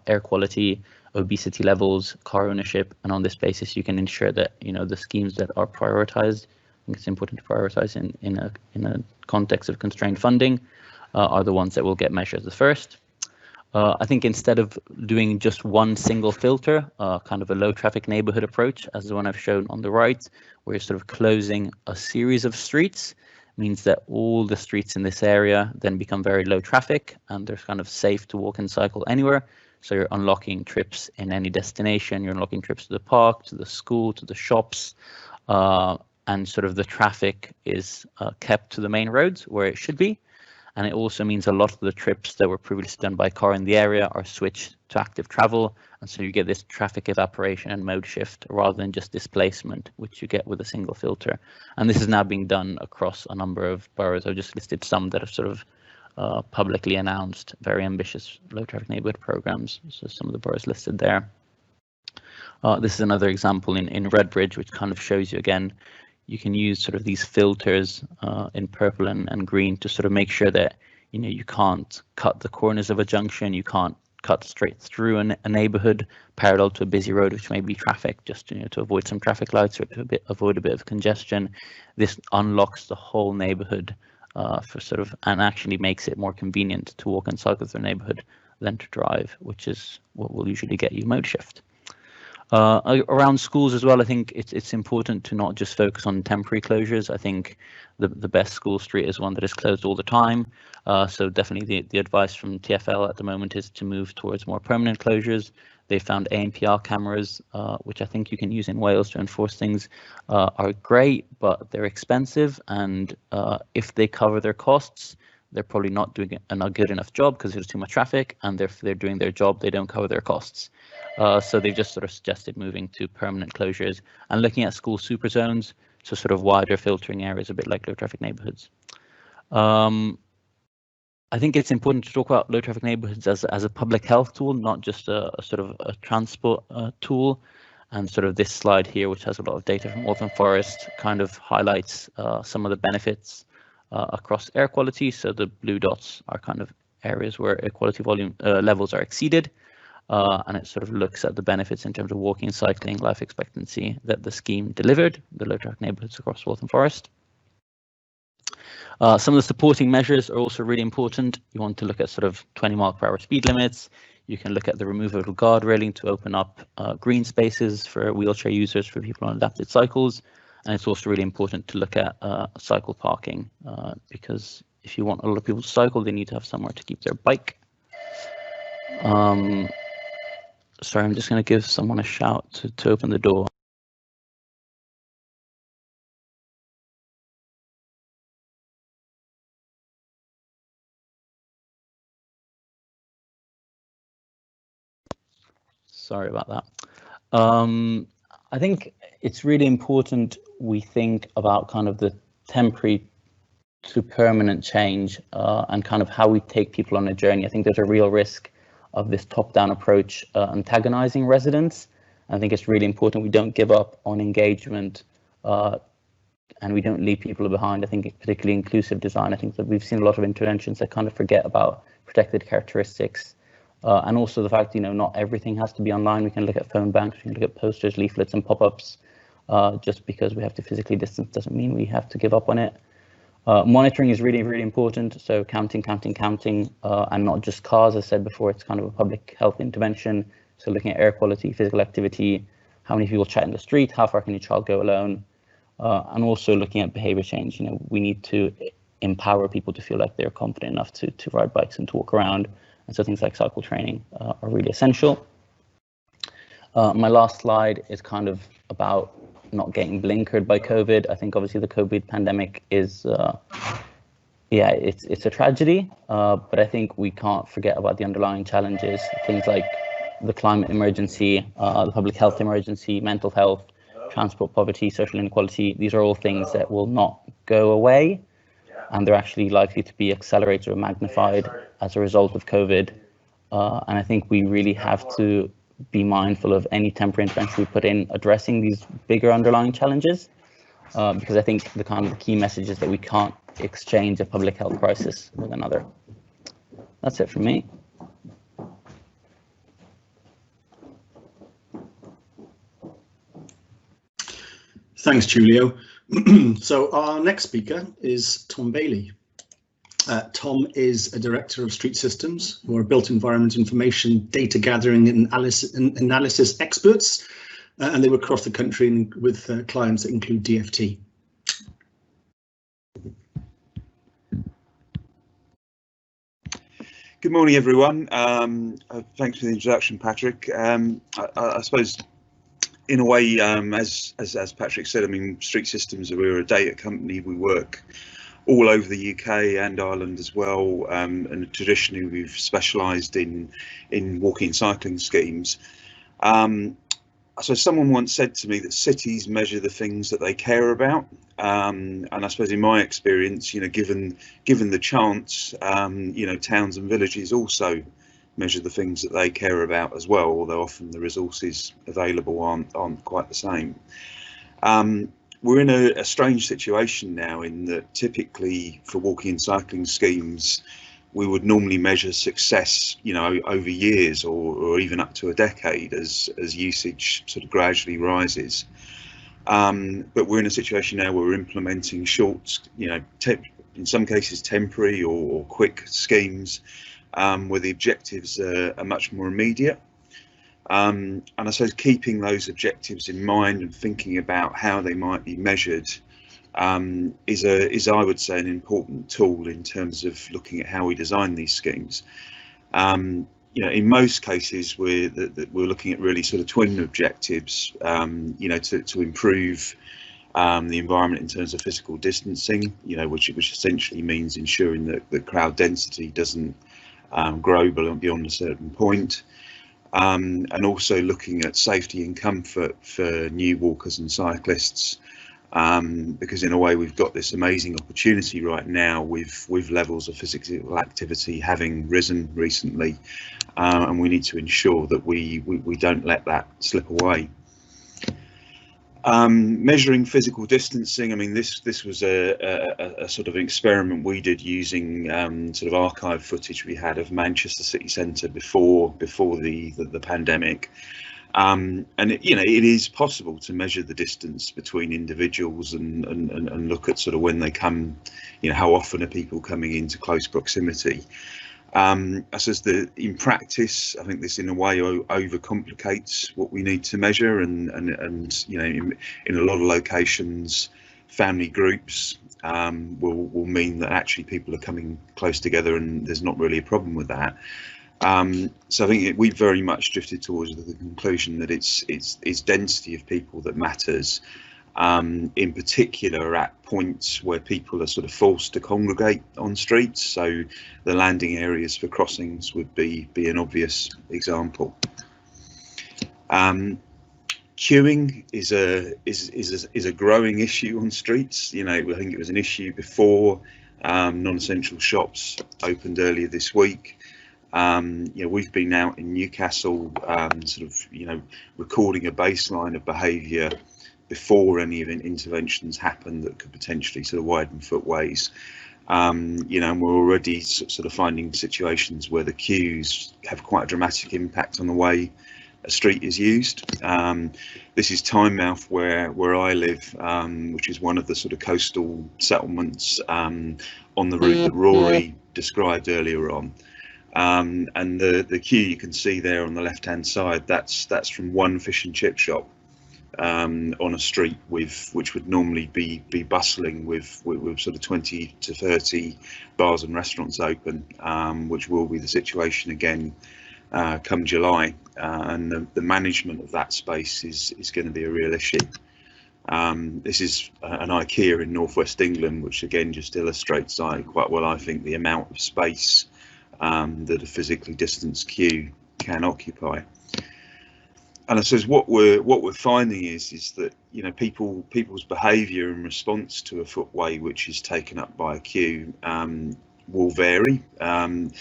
air quality, obesity levels, car ownership, and on this basis you can ensure that, you know, the schemes that are prioritized, I think it's important to prioritize in a context of constrained funding, are the ones that will get measured the first. I think instead of doing just one single filter, kind of a low traffic neighborhood approach, as the one I've shown on the right, where you're sort of closing a series of streets, means that all the streets in this area then become very low traffic and they're kind of safe to walk and cycle anywhere. So you're unlocking trips in any destination, you're unlocking trips to the park, to the school, to the shops, and sort of the traffic is kept to the main roads where it should be. And it also means a lot of the trips that were previously done by car in the area are switched to active travel. And so you get this traffic evaporation and mode shift rather than just displacement, which you get with a single filter. And this is now being done across a number of boroughs. I've just listed some that are sort of publicly announced, very ambitious low traffic neighborhood programs. So some of the boroughs listed there. This is another example in Redbridge, which kind of shows you again, you can use sort of these filters in purple and green to sort of make sure that, you know, you can't cut the corners of a junction, you can't cut straight through a neighborhood parallel to a busy road, which may be traffic, just to, you know, to avoid some traffic lights or to avoid a bit of congestion. This unlocks the whole neighborhood for sort of, and actually makes it more convenient to walk and cycle through a neighborhood than to drive, which is what will usually get you mode shift. Around schools as well, I think it's important to not just focus on temporary closures. I think the best school street is one that is closed all the time. So definitely the advice from TfL at the moment is to move towards more permanent closures. They found ANPR cameras, which I think you can use in Wales to enforce things, are great, but they're expensive. And if they cover their costs, they're probably not doing a good enough job because there's too much traffic, and if they're doing their job, they don't cover their costs. So they've just sort of suggested moving to permanent closures and looking at school super zones, so sort of wider filtering areas, a bit like low traffic neighborhoods. I think it's important to talk about low traffic neighborhoods as a public health tool, not just a sort of a transport tool. And sort of this slide here, which has a lot of data from Waltham Forest, kind of highlights some of the benefits across air quality. So the blue dots are kind of areas where air quality volume levels are exceeded. And it sort of looks at the benefits in terms of walking, cycling, life expectancy that the scheme delivered, the low traffic neighbourhoods across Waltham Forest. Some of the supporting measures are also really important. You want to look at sort of 20-mile-per-hour speed limits. You can look at the removal of guard railing to open up green spaces for wheelchair users, for people on adapted cycles. And it's also really important to look at cycle parking, because if you want a lot of people to cycle, they need to have somewhere to keep their bike. Sorry, I'm just going to give someone a shout to open the door. Sorry about that. I think it's really important we think about kind of the temporary to permanent change and kind of how we take people on a journey. I think there's a real risk of this top-down approach antagonizing residents. I think it's really important we don't give up on engagement and we don't leave people behind. I think particularly inclusive design, I think that we've seen a lot of interventions that kind of forget about protected characteristics. And also the fact, you know, not everything has to be online. We can look at phone banks, we can look at posters, leaflets and pop-ups. Just because we have to physically distance doesn't mean we have to give up on it. Monitoring is really, really important. So counting, and not just cars. As I said before, it's kind of a public health intervention. So looking at air quality, physical activity, how many people chat in the street, how far can your child go alone? And also looking at behavior change. You know, we need to empower people to feel like they're confident enough to ride bikes and to walk around. And so things like cycle training are really essential. My last slide is kind of about not getting blinkered by COVID. I think obviously the COVID pandemic is, yeah, it's a tragedy, but I think we can't forget about the underlying challenges, things like the climate emergency, the public health emergency, mental health, transport poverty, social inequality. These are all things that will not go away, and they're actually likely to be accelerated or magnified as a result of COVID. And I think we really have to be mindful of any temporary intervention we put in addressing these bigger underlying challenges, because I think the kind of the key message is that we can't exchange a public health crisis with another. That's it from me. Thanks, Julio. So our next speaker is Tom Bailey. Tom is a director of street systems, who are built environment information data gathering and analysis experts, and they work across the country with clients that include DFT. Good morning, everyone. Thanks for the introduction, Patrick. I suppose, in a way, as Patrick said, I mean, Street Systems, we're a data company. We work all over the UK and Ireland as well, and traditionally we've specialised in walking and cycling schemes. So someone once said to me that cities measure the things that they care about, and I suppose in my experience, you know, given the chance, you know, towns and villages also measure the things that they care about as well, although often the resources available aren't quite the same. We're in a strange situation now in that typically for walking and cycling schemes, we would normally measure success, you know, over years or even up to a decade as usage sort of gradually rises. But we're in a situation now where we're implementing short, you know, in some cases temporary or quick schemes, where the objectives are much more immediate. And I suppose keeping those objectives in mind and thinking about how they might be measured is, I would say, an important tool in terms of looking at how we design these schemes. You know, in most cases, we're looking at really sort of twin objectives, you know, to improve the environment in terms of physical distancing, you know, which essentially means ensuring that the crowd density doesn't grow beyond a certain point. And also looking at safety and comfort for new walkers and cyclists, because in a way we've got this amazing opportunity right now with levels of physical activity having risen recently, and we need to ensure that we don't let that slip away. Measuring physical distancing, I mean, this was a sort of experiment we did using sort of archive footage we had of Manchester city centre before the pandemic, and you know, it is possible to measure the distance between individuals and look at sort of when they come, you know, how often are people coming into close proximity. I suppose in practice, I think this in a way overcomplicates what we need to measure, and you know, in a lot of locations, family groups will mean that actually people are coming close together, and there's not really a problem with that. So I think we've very much drifted towards the conclusion that it's density of people that matters. In particular at points where people are sort of forced to congregate on streets, so the landing areas for crossings would be an obvious example. Queuing is a growing issue on streets. You know, I think it was an issue before non-essential shops opened earlier this week. You know, we've been out in Newcastle, sort of, you know, recording a baseline of behaviour before any interventions happen that could potentially sort of widen footways. You know, and we're already sort of finding situations where the queues have quite a dramatic impact on the way a street is used. This is Tynemouth, where I live, which is one of the sort of coastal settlements on the route that Rory described earlier on. And the queue you can see there on the left-hand side, that's from one fish and chip shop on a street which would normally be bustling with sort of 20 to 30 bars and restaurants open, which will be the situation again come July, and the management of that space is going to be a real issue. This is an IKEA in northwest England, which again just illustrates quite well, I think, the amount of space that a physically distanced queue can occupy. And I suppose what we're finding is that, you know, people's behaviour in response to a footway which is taken up by a queue will vary. In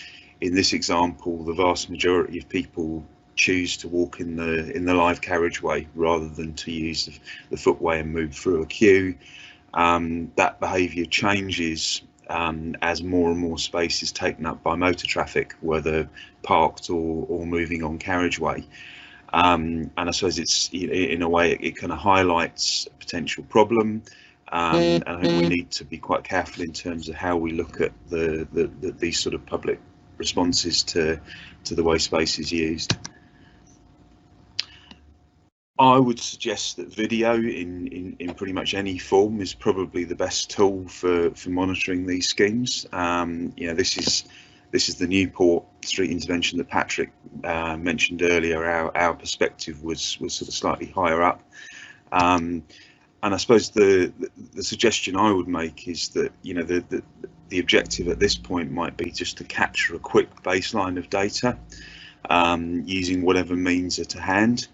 this example, the vast majority of people choose to walk in the live carriageway rather than to use the footway and move through a queue. That behaviour changes as more and more space is taken up by motor traffic, whether parked or moving on carriageway. And I suppose it's, in a way, it kind of highlights a potential problem. And I think we need to be quite careful in terms of how we look at these sort of public responses to the way space is used. I would suggest that video in pretty much any form is probably the best tool for monitoring these schemes. You know, this is the Newport street intervention that Patrick mentioned earlier. Our perspective was sort of slightly higher up, and I suppose the suggestion I would make is that, you know, the objective at this point might be just to capture a quick baseline of data using whatever means are to hand.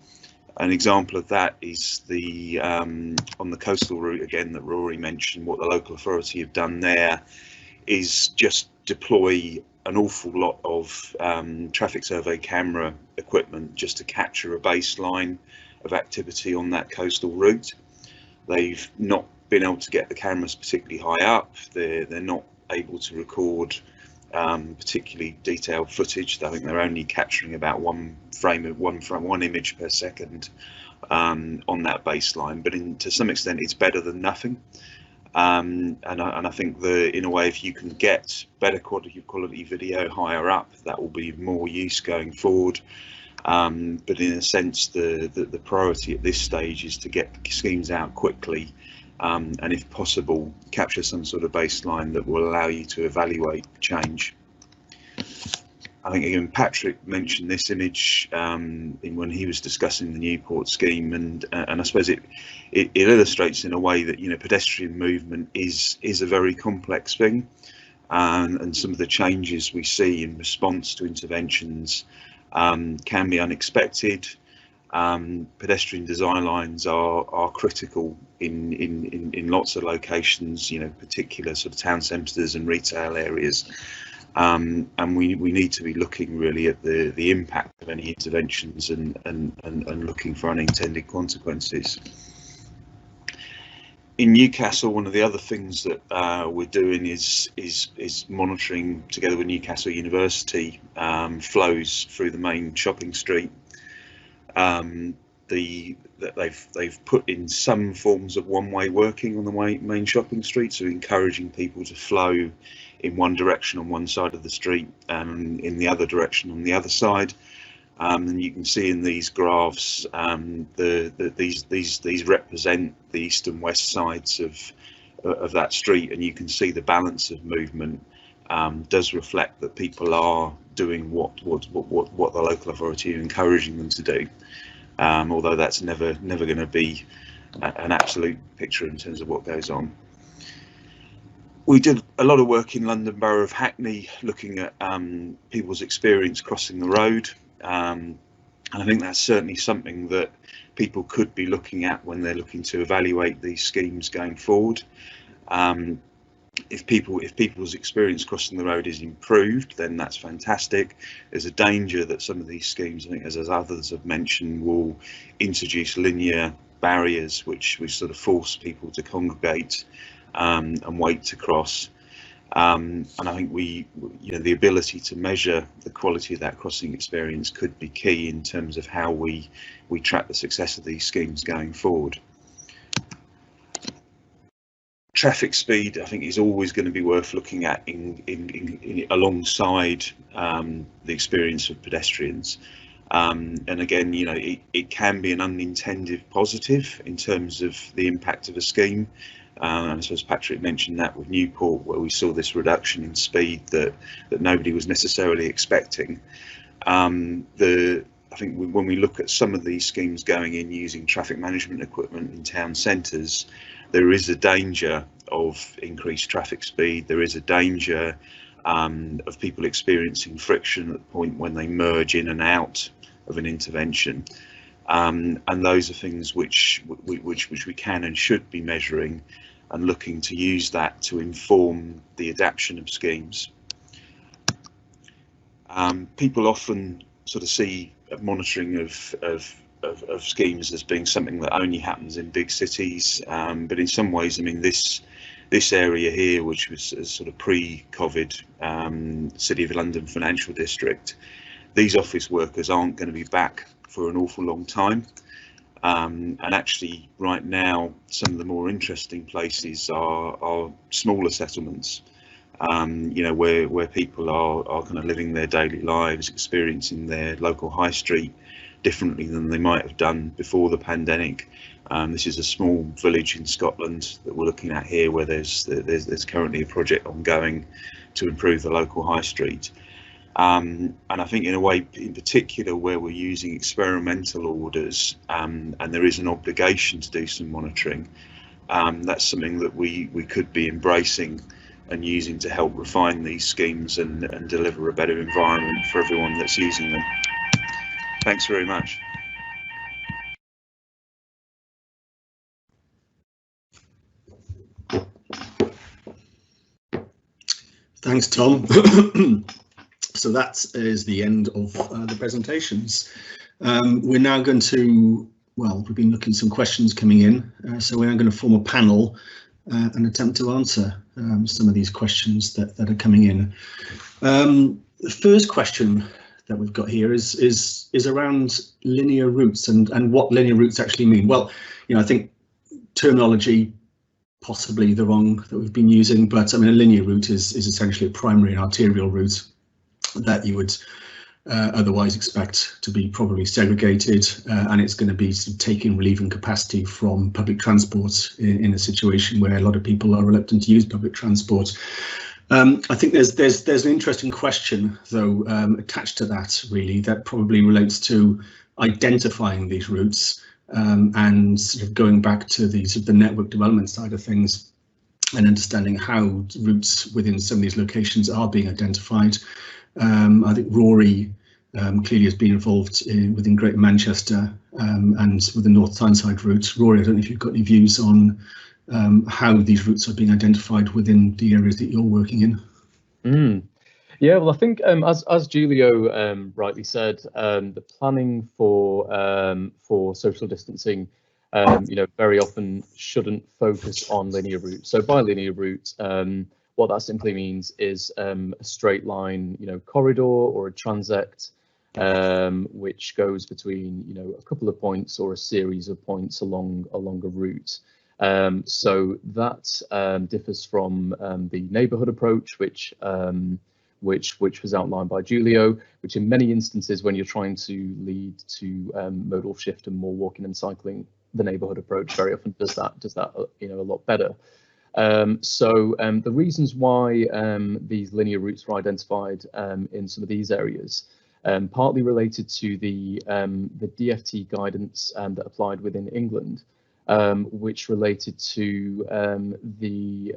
An example of that is the on the coastal route again that Rory mentioned. What the local authority have done there is just deploy an awful lot of traffic survey camera equipment just to capture a baseline of activity on that coastal route. They've not been able to get the cameras particularly high up. They're not able to record particularly detailed footage. I think they're only capturing about one image per second on that baseline, but to some extent it's better than nothing. And I think in a way, if you can get better quality video higher up, that will be more use going forward. But in a sense, the priority at this stage is to get schemes out quickly, and if possible, capture some sort of baseline that will allow you to evaluate change. I think again, Patrick mentioned this image when he was discussing the Newport scheme, and I suppose it illustrates in a way that, you know, pedestrian movement is a very complex thing, and some of the changes we see in response to interventions can be unexpected. Pedestrian design lines are critical in lots of locations, you know, particular sort of town centres and retail areas. And we need to be looking really at the impact of any interventions and looking for unintended consequences. In Newcastle, one of the other things that we're doing is monitoring, together with Newcastle University, flows through the main shopping street. They've put in some forms of one-way working on the main shopping street, so encouraging people to flow in one direction on one side of the street and in the other direction on the other side. And you can see in these graphs these represent the east and west sides of that street, and you can see the balance of movement does reflect that people are doing what the local authority are encouraging them to do. Although that's never going to be an absolute picture in terms of what goes on. We did a lot of work in London Borough of Hackney looking at people's experience crossing the road, and I think that's certainly something that people could be looking at when they're looking to evaluate these schemes going forward. If people's experience crossing the road is improved, then that's fantastic. There's a danger that some of these schemes, I think, as others have mentioned, will introduce linear barriers which sort of force people to congregate and wait to cross. And I think the ability to measure the quality of that crossing experience could be key in terms of how we track the success of these schemes going forward. Traffic speed, I think, is always going to be worth looking at alongside the experience of pedestrians. And again, you know, it can be an unintended positive in terms of the impact of a scheme. And I suppose Patrick mentioned that with Newport, where we saw this reduction in speed that nobody was necessarily expecting. I think when we look at some of these schemes going in using traffic management equipment in town centres, there is a danger of increased traffic speed. There is a danger of people experiencing friction at the point when they merge in and out of an intervention. And those are things which we can and should be measuring and looking to use that to inform the adaptation of schemes. People often sort of see monitoring of schemes as being something that only happens in big cities, but in some ways, I mean, this area here, which was a sort of pre-COVID City of London financial district, these office workers aren't going to be back for an awful long time. And actually, right now, some of the more interesting places are smaller settlements, you know, where people are kind of living their daily lives, experiencing their local high street differently than they might have done before the pandemic. This is a small village in Scotland that we're looking at here, where there's currently a project ongoing to improve the local high street. And I think in a way, in particular, where we're using experimental orders and there is an obligation to do some monitoring, that's something that we could be embracing and using to help refine these schemes and deliver a better environment for everyone that's using them. Thanks very much. Thanks, Tom. So that is the end of the presentations. We're now going to, well, we've been looking at some questions coming in, so we're now going to form a panel and attempt to answer some of these questions that are coming in. The first question that we've got here is around linear routes and what linear routes actually mean. Well, you know, I think terminology possibly the wrong that we've been using, but I mean, a linear route is essentially a primary and arterial route that you would otherwise expect to be probably segregated, and it's going to be sort of taking relieving capacity from public transport in a situation where a lot of people are reluctant to use public transport. I think there's an interesting question though attached to that, really, that probably relates to identifying these routes and sort of going back to the network development side of things and understanding how routes within some of these locations are being identified. I think Rory clearly has been involved within Greater Manchester and with the North Tyneside route. Rory, I don't know if you've got any views on how these routes are being identified within the areas that you're working in. Yeah, well, I think as Julio rightly said, the planning for social distancing, you know, very often shouldn't focus on linear routes. So by linear route, what that simply means is a straight line, you know, corridor or a transect, which goes between, you know, a couple of points or a series of points along a route. So that differs from the neighbourhood approach, which was outlined by Julio, which in many instances, when you're trying to lead to modal shift and more walking and cycling, the neighbourhood approach very often does that you know, a lot better. So the reasons why these linear routes were identified in some of these areas, partly related to the DFT guidance that applied within England, which related to the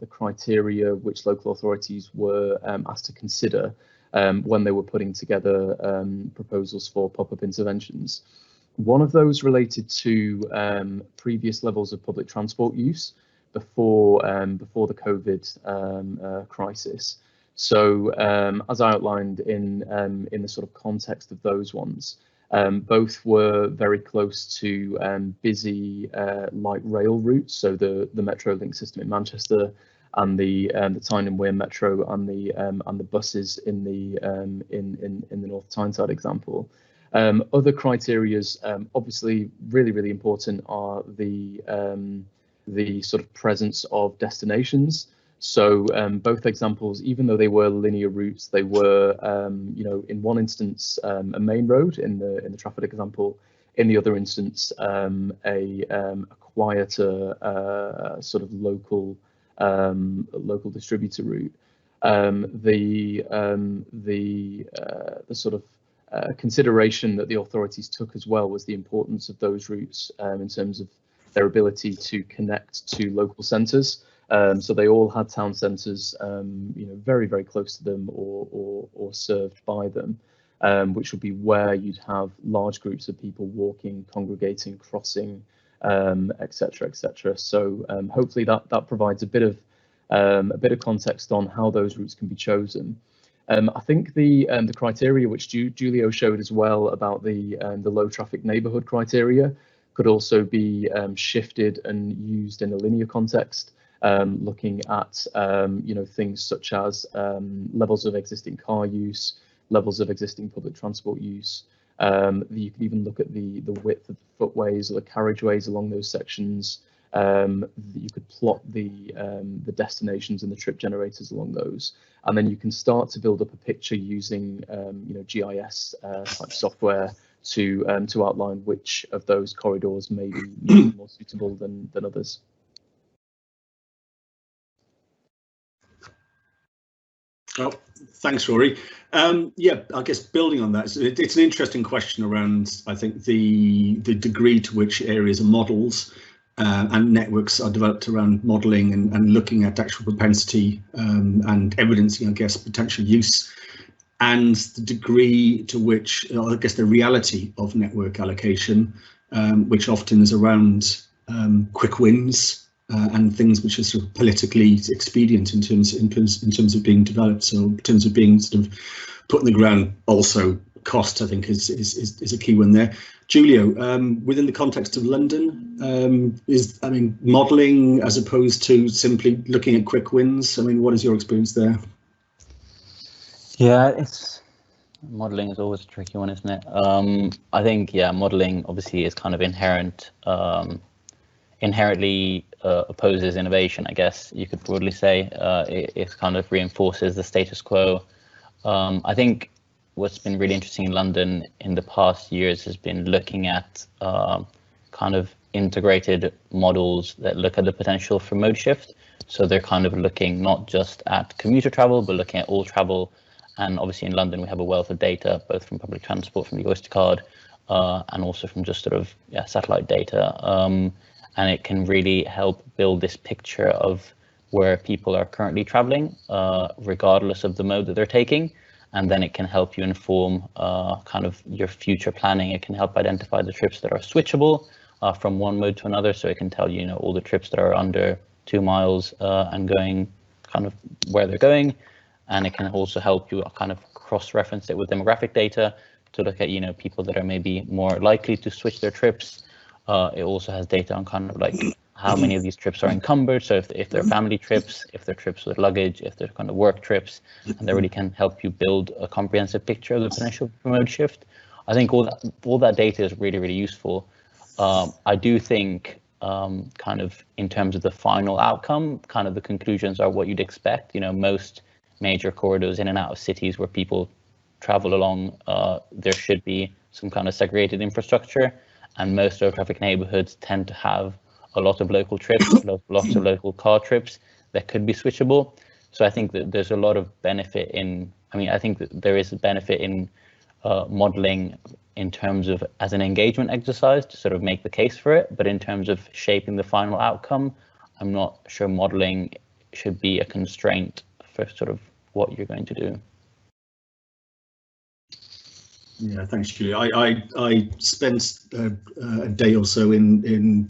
criteria which local authorities were asked to consider when they were putting together proposals for pop-up interventions. One of those related to previous levels of public transport use before the COVID crisis. So as I outlined in the sort of context of those ones, both were very close to busy light rail routes. So the Metrolink system in Manchester and the Tyne and Wear Metro and the buses in the North Tyneside example. Other criterias, obviously really important, are the sort of presence of destinations. So both examples, even though they were linear routes, they were, you know, in one instance a main road in the Trafford example, in the other instance a quieter sort of local distributor route. The sort of consideration that the authorities took as well was the importance of those routes in terms of their ability to connect to local centres. So they all had town centres, very, very close to them or served by them, which would be where you'd have large groups of people walking, congregating, crossing, etc., etc. So hopefully that provides a bit of context on how those routes can be chosen. I think the criteria which Julio showed as well about the low traffic neighbourhood criteria could also be shifted and used in a linear context, looking at things such as levels of existing car use, levels of existing public transport use. You could even look at the width of the footways or the carriageways along those sections. You could plot the destinations and the trip generators along those, and then you can start to build up a picture using GIS type software to outline which of those corridors may be more suitable than others. Well, thanks, Rory. Yeah, I guess building on that, it's an interesting question around, I think, the degree to which areas are models and networks are developed around modelling and looking at actual propensity and evidencing, I guess, potential use, and the degree to which, I guess, the reality of network allocation, which often is around quick wins and things which are sort of politically expedient in terms of being developed. So in terms of being sort of put in the ground, also cost, I think, is a key one there. Julio, within the context of London, modelling as opposed to simply looking at quick wins, what is your experience there? Yeah, modelling is always a tricky one, isn't it? I think, yeah, modelling obviously is kind of inherently opposes innovation, I guess you could broadly say. It kind of reinforces the status quo. I think what's been really interesting in London in the past years has been looking at kind of integrated models that look at the potential for mode shift. So they're kind of looking not just at commuter travel, but looking at all travel. And obviously in London, we have a wealth of data, both from public transport, from the Oyster card, and also from just sort of satellite data. And it can really help build this picture of where people are currently traveling, regardless of the mode that they're taking. And then it can help you inform kind of your future planning. It can help identify the trips that are switchable from one mode to another. So it can tell you, all the trips that are under 2 miles and going kind of where they're going. And it can also help you kind of cross-reference it with demographic data to look at, people that are maybe more likely to switch their trips. It also has data on kind of like how many of these trips are encumbered. So if they're family trips, if they're trips with luggage, if they're kind of work trips, and they really can help you build a comprehensive picture of the potential for mode shift. I think all that data is really, really useful. I do think kind of in terms of the final outcome, kind of the conclusions are what you'd expect. Most major corridors in and out of cities where people travel along, there should be some kind of segregated infrastructure. And most low traffic neighborhoods tend to have a lot of local trips, lots of local car trips that could be switchable. So I think that there's a lot of benefit in, I think that there is a benefit in modeling in terms of as an engagement exercise to sort of make the case for it. But in terms of shaping the final outcome, I'm not sure modeling should be a constraint for sort of what you're going to do. Yeah, thanks, Julia. I spent a day or so in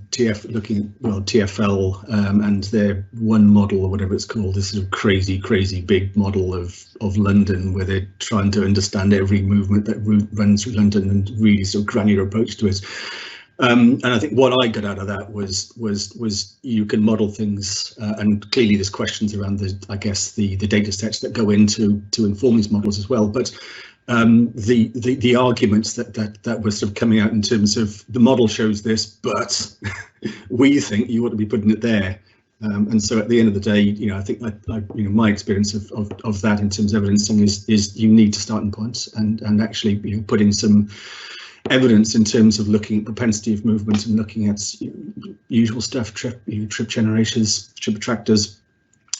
looking at TfL and their one model or whatever it's called, this sort of crazy big model of London, where they're trying to understand every movement that runs through London and really sort of granular approach to it. And I think what I got out of that was you can model things, and clearly there's questions around the data sets that go into to inform these models as well. But the arguments that were sort of coming out in terms of the model shows this, but we think you ought to be putting it there. And so at the end of the day, I think my experience of that in terms of evidencing is you need to starting points and actually putting some evidence in terms of looking at propensity of movement and looking at usual stuff, trip generators, trip attractors,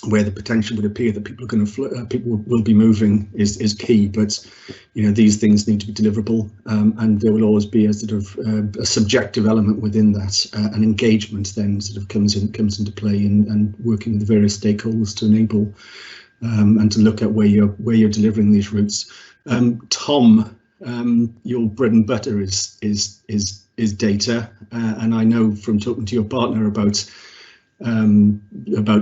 where the potential would appear that people are going to people will be moving is key. But these things need to be deliverable, and there will always be a sort of a subjective element within that, and engagement then sort of comes into play, and working with the various stakeholders to enable and to look at where you're delivering these routes. Tom, your bread and butter is data, and I know from talking to your partner about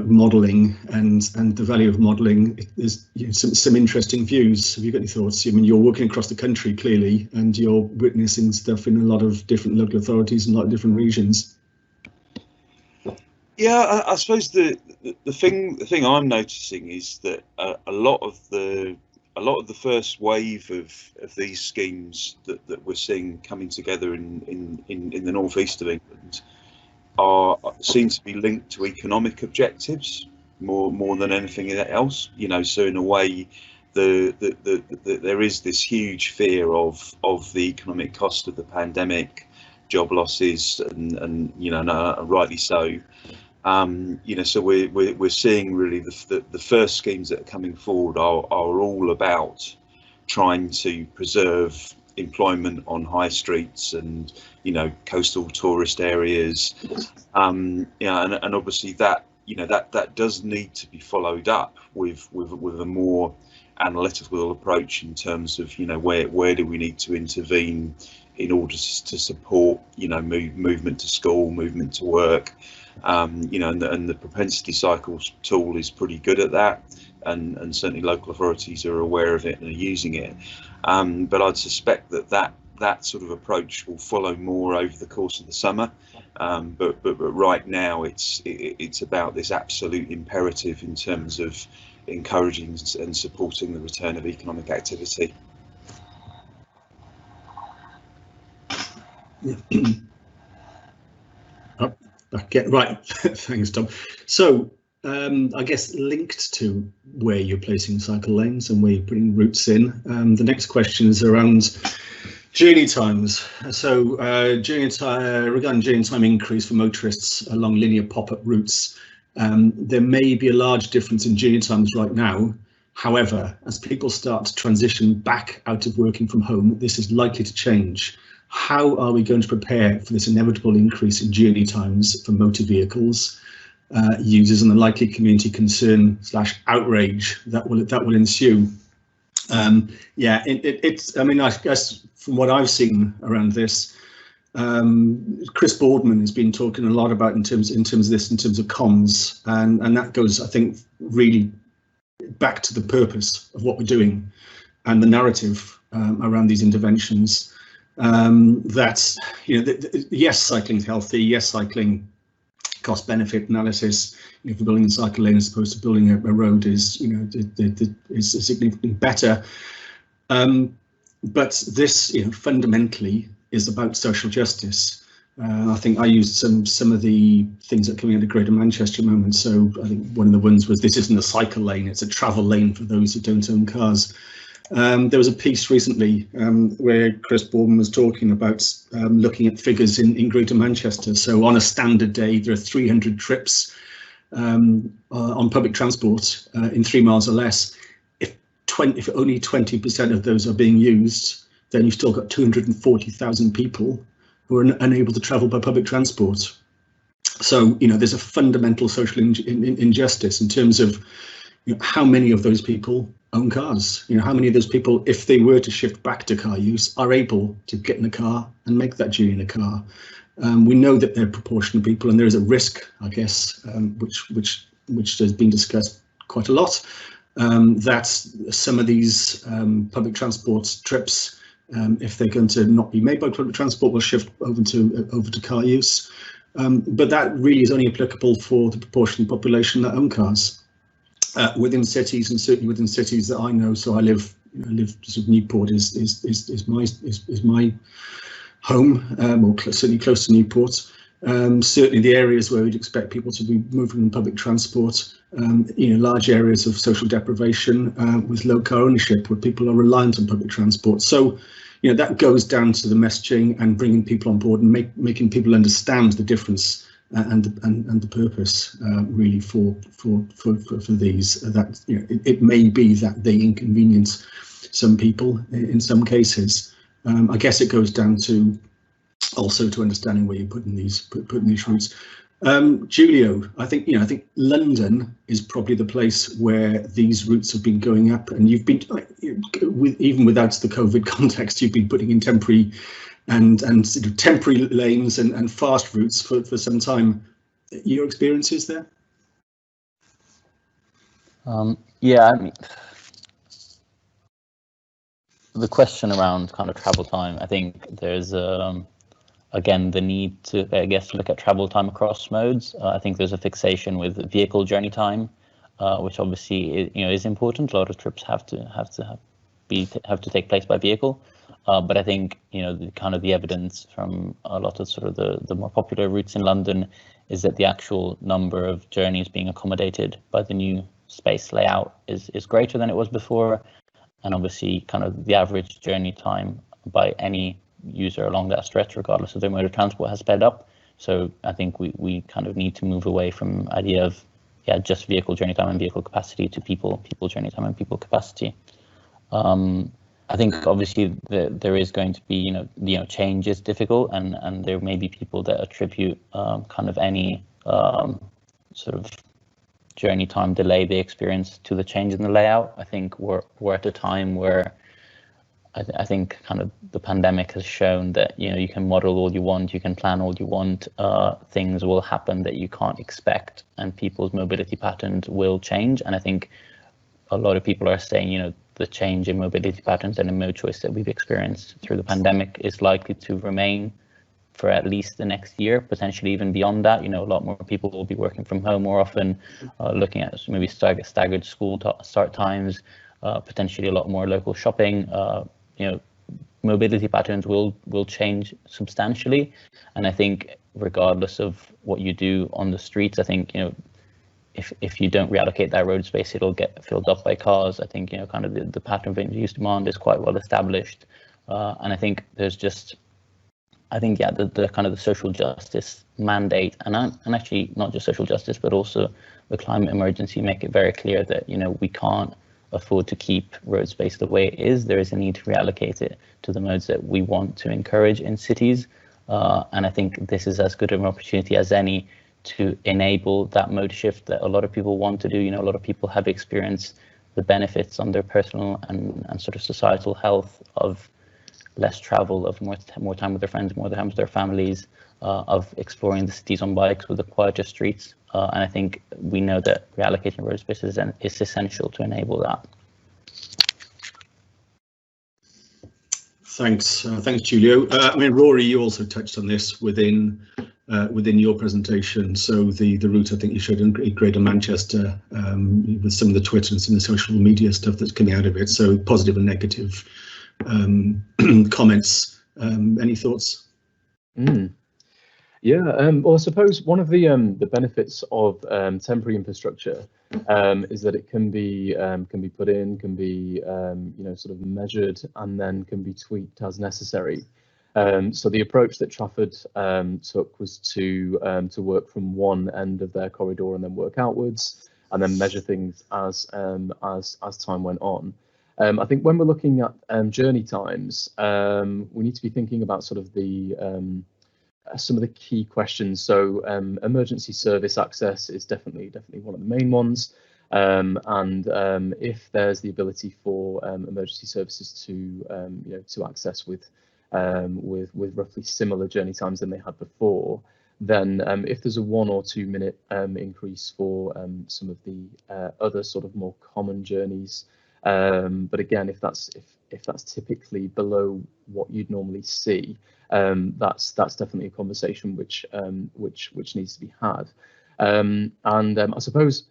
modelling and the value of modelling. There's some interesting views. Have you got any thoughts? I mean, you're working across the country clearly, and you're witnessing stuff in a lot of different local authorities and a lot of different regions. Yeah, I suppose the thing I'm noticing is that a lot of the first wave of these schemes that we're seeing coming together in the northeast of England seem to be linked to economic objectives more than anything else. So in a way, there is this huge fear of the economic cost of the pandemic, job losses, and rightly so. So we're seeing really the first schemes that are coming forward are all about trying to preserve employment on high streets and coastal tourist areas, and obviously that does need to be followed up with a more analytical approach in terms of where do we need to intervene in order to support movement to school, movement to work, and the propensity cycles tool is pretty good at that, and certainly local authorities are aware of it and are using it. But I'd suspect that sort of approach will follow more over the course of the summer. But right now it's about this absolute imperative in terms of encouraging and supporting the return of economic activity. Right. Thanks, Tom. So I guess linked to where you're placing cycle lanes and where you're putting routes in, the next question is around journey times. So regarding journey time increase for motorists along linear pop-up routes, there may be a large difference in journey times right now. However, as people start to transition back out of working from home, this is likely to change. How are we going to prepare for this inevitable increase in journey times for motor vehicles users, and the likely community concern / outrage that will ensue? It's. I mean, I guess from what I've seen around this, Chris Boardman has been talking a lot about in terms of comms, and that goes, I think, really back to the purpose of what we're doing and the narrative around these interventions. That yes, cycling's healthy. Yes, cycling cost benefit analysis. If we're building a cycle lane as opposed to building a road is is significantly better. But this fundamentally is about social justice. I think I used some of the things that are coming out of Greater Manchester at the moment. So I think one of the ones was, this isn't a cycle lane, it's a travel lane for those who don't own cars. There was a piece recently where Chris Boardman was talking about looking at figures in Greater Manchester. So on a standard day, there are 300 trips on public transport in 3 miles or less. If only 20% of those are being used, then you've still got 240,000 people who are unable to travel by public transport. So there's a fundamental social injustice in terms of how many of those people own cars. How many of those people, if they were to shift back to car use, are able to get in a car and make that journey in a car. We know that there are a proportion of people, and there is a risk, I guess, which has been discussed quite a lot, that some of these public transport trips, if they're going to not be made by public transport, will shift over to car use. But that really is only applicable for the proportion of the population that own cars. Within cities, and certainly within cities that I know, so I live sort of Newport is my home, or certainly close to Newport. Certainly the areas where we'd expect people to be moving in public transport, large areas of social deprivation with low car ownership, where people are reliant on public transport. So that goes down to the messaging and bringing people on board and making people understand the difference and the purpose really for these. That it may be that they inconvenience some people in some cases. I guess it goes down to also to understanding where you're putting these routes. Julio, I think London is probably the place where these routes have been going up, and you've been even without the COVID context, you've been putting in temporary and sort of temporary lanes and fast routes for some time. Your experiences there? Yeah, I mean, the question around kind of travel time, I think there's again the need to, I guess, look at travel time across modes. I think there's a fixation with vehicle journey time, which obviously is important. A lot of trips have to take place by vehicle. But I think the evidence from a lot of sort of the more popular routes in London is that the actual number of journeys being accommodated by the new space layout is greater than it was before, and obviously kind of the average journey time by any user along that stretch, regardless of their mode of transport, has sped up. So I think we kind of need to move away from idea of just vehicle journey time and vehicle capacity to people journey time and people capacity. I think obviously there is going to be change is difficult, and there may be people that attribute kind of any sort of journey time delay they experience to the change in the layout. I think we're at a time where I think kind of the pandemic has shown that you can model all you want, you can plan all you want, things will happen that you can't expect, and people's mobility patterns will change. And I think a lot of people are saying the change in mobility patterns and in mode choice that we've experienced through the pandemic is likely to remain for at least the next year, potentially even beyond that. A lot more people will be working from home more often, looking at maybe staggered school start times, potentially a lot more local shopping. Mobility patterns will change substantially, and I think regardless of what you do on the streets, I think if you don't reallocate that road space, it'll get filled up by cars. I think kind of the pattern of induced demand is quite well established, and I think there's just the kind of the social justice mandate, and actually not just social justice but also the climate emergency make it very clear that we can't afford to keep road space the way it is. There is a need to reallocate it to the modes that we want to encourage in cities, and I think this is as good of an opportunity as any to enable that mode shift that a lot of people want to do. A lot of people have experienced the benefits on their personal and sort of societal health of less travel, of more time with their friends, more time with their families, of exploring the cities on bikes with the quieter streets. And I think we know that reallocating road spaces is essential to enable that. Thanks, Julio. I mean, Rory, you also touched on this within your presentation. So the route I think you showed in Greater Manchester, with some of the Twitter and some of the social media stuff that's coming out of it. So positive and negative comments. Any thoughts? Yeah, well, I suppose one of the benefits of temporary infrastructure is that it can be put in, can be sort of measured, and then can be tweaked as necessary. So the approach that Trafford took was to work from one end of their corridor and then work outwards, and then measure things as time went on. I think when we're looking at journey times, we need to be thinking about sort of some of the key questions. So emergency service access is definitely one of the main ones, and if there's the ability for emergency services to access with roughly similar journey times than they had before, then if there's a 1 or 2 minute increase for some of the other sort of more common journeys, but again, if that's typically below what you'd normally see, that's definitely a conversation which needs to be had. And I suppose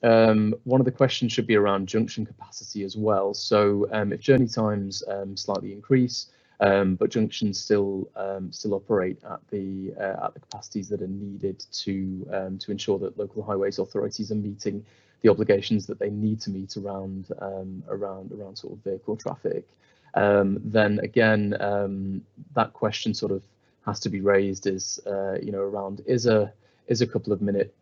one of the questions should be around junction capacity as well. So if journey times slightly increase, but junctions still operate at the capacities that are needed to ensure that local highways authorities are meeting the obligations that they need to meet around sort of vehicle traffic, then again that question sort of has to be raised is around is is a couple of minute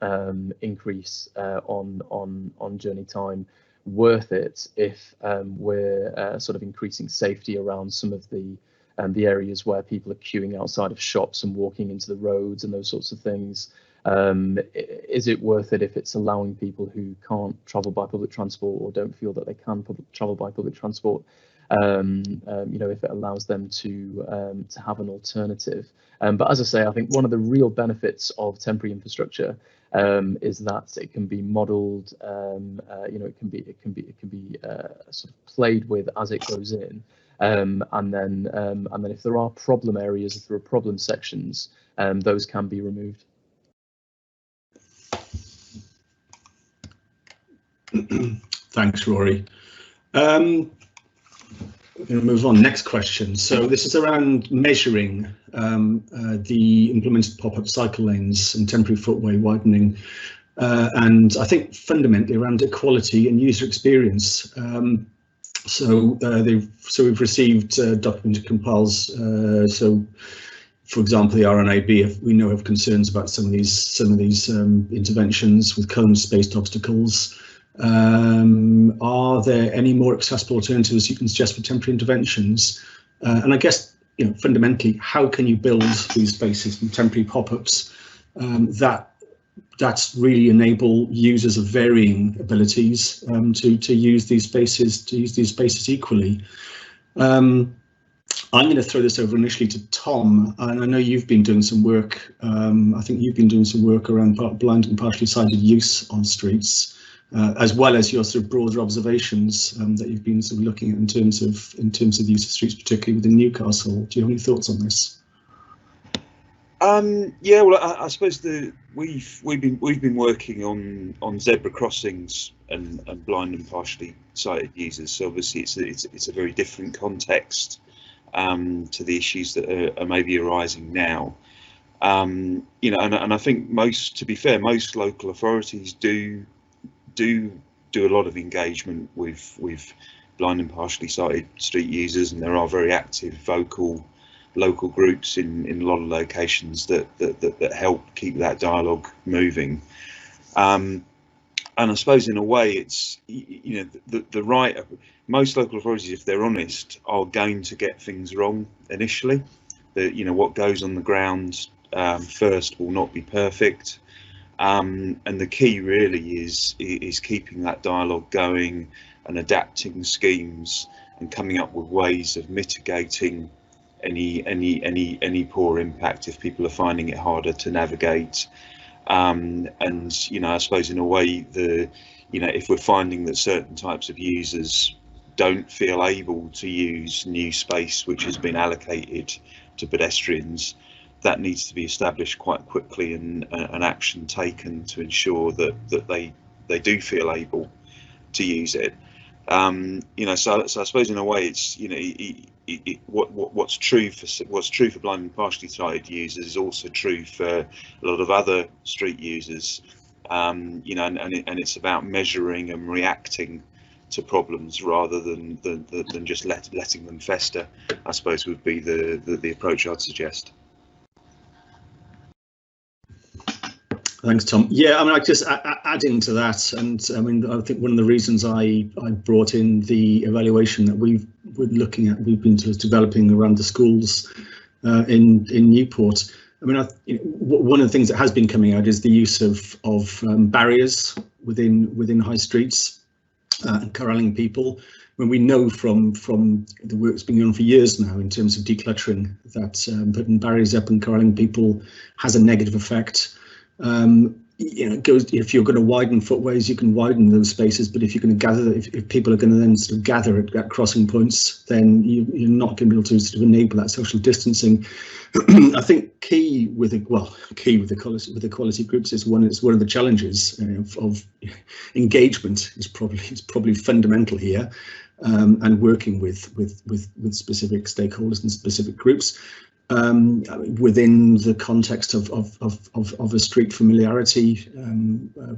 increase on journey time worth it if we're sort of increasing safety around some of the areas where people are queuing outside of shops and walking into the roads and those sorts of things? Is it worth it if it's allowing people who can't travel by public transport or don't feel that they can travel by public transport, you know, if it allows them to have an alternative? But as I say, I think one of the real benefits of temporary infrastructure is that it can be modelled, you know, it can be sort of played with as it goes in, and then if there are problem areas, if there are problem sections, those can be removed. Thanks, Rory. We're going to move on. Next question. So this is around measuring the implemented pop-up cycle lanes and temporary footway widening, and I think fundamentally around equality and user experience. So we've received document compiles. So, for example, the RNAB we know have concerns about some of these interventions with cone-spaced obstacles. Are there any more accessible alternatives you can suggest for temporary interventions? And I guess, you know, fundamentally, how can you build these spaces from temporary pop-ups that really enable users of varying abilities to use these spaces equally? I'm going to throw this over initially to Tom, and I know you've been doing some work. I think you've been doing some work around blind and partially sighted use on streets. As well as your sort of broader observations that you've been sort of looking at in terms of the use of streets, particularly within Newcastle. Do you have any thoughts on this? Yeah, well, I suppose we've been working on zebra crossings and blind and partially sighted users. So obviously it's a very different context to the issues that are maybe arising now. You know, and I think to be fair, most local authorities do a lot of engagement with blind and partially sighted street users, and there are very active vocal local groups in a lot of locations that help keep that dialogue moving. And I suppose in a way it's, you know, the right, most local authorities, if they're honest, are going to get things wrong initially. You know, what goes on the ground first will not be perfect. And the key really is keeping that dialogue going and adapting schemes and coming up with ways of mitigating any poor impact if people are finding it harder to navigate. And you know, I suppose in a way, you know, if we're finding that certain types of users don't feel able to use new space which has been allocated to pedestrians, that needs to be established quite quickly and action taken to ensure that they do feel able to use it. You know, so I suppose in a way it's, you know, what's true for blind and partially sighted users is also true for a lot of other street users. You know, and it's about measuring and reacting to problems rather than just letting them fester, I suppose would be the approach I'd suggest. Thanks, Tom. Yeah, I mean, I just adding to that, and I mean, I think one of the reasons I brought in the evaluation that we're looking at, we've been sort of developing around the schools in Newport. I mean, one of the things that has been coming out is the use of barriers within high streets and corralling people. When we know from the work that's been going on for years now in terms of decluttering that putting barriers up and corralling people has a negative effect. You know, it goes, if you're going to widen footways, you can widen those spaces, but if you're going to gather, if people are going to then sort of gather at crossing points, then you're not going to be able to sort of enable that social distancing. I think key with the quality groups is one of the challenges of engagement is probably fundamental here, and working with specific stakeholders and specific groups. Within the context of a street familiarity,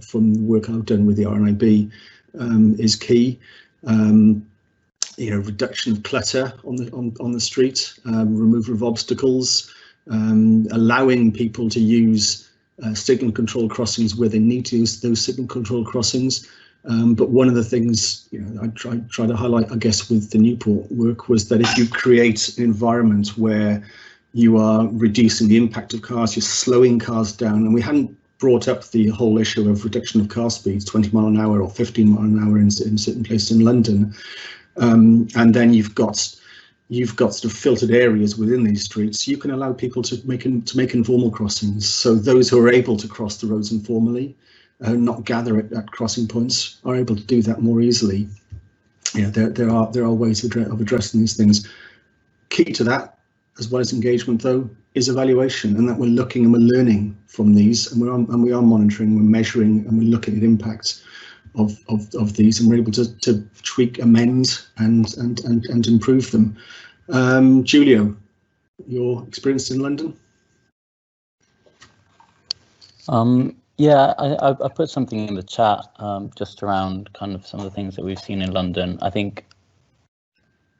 from the work I've done with the RNIB, is key. You know, reduction of clutter on the street, removal of obstacles, allowing people to use signal control crossings where they need to use those signal control crossings. But one of the things, you know, I try to highlight, I guess, with the Newport work was that if you create an environment where you are reducing the impact of cars, you're slowing cars down, and we hadn't brought up the whole issue of reduction of car speeds, 20 mile an hour or 15 mile an hour in certain places in London, and then you've got sort of filtered areas within these streets. You can allow people to make informal crossings, so those who are able to cross the roads informally, not gather at crossing points, are able to do that more easily. Yeah, there are ways of addressing these things. Key to that, as well as engagement, though, is evaluation, and that we're looking and we're learning from these, and we are monitoring, we're measuring, and we're looking at impacts of these, and we're able to tweak, amend, and improve them. Julio, your experience in London? Yeah, I put something in the chat just around kind of some of the things that we've seen in London. I think,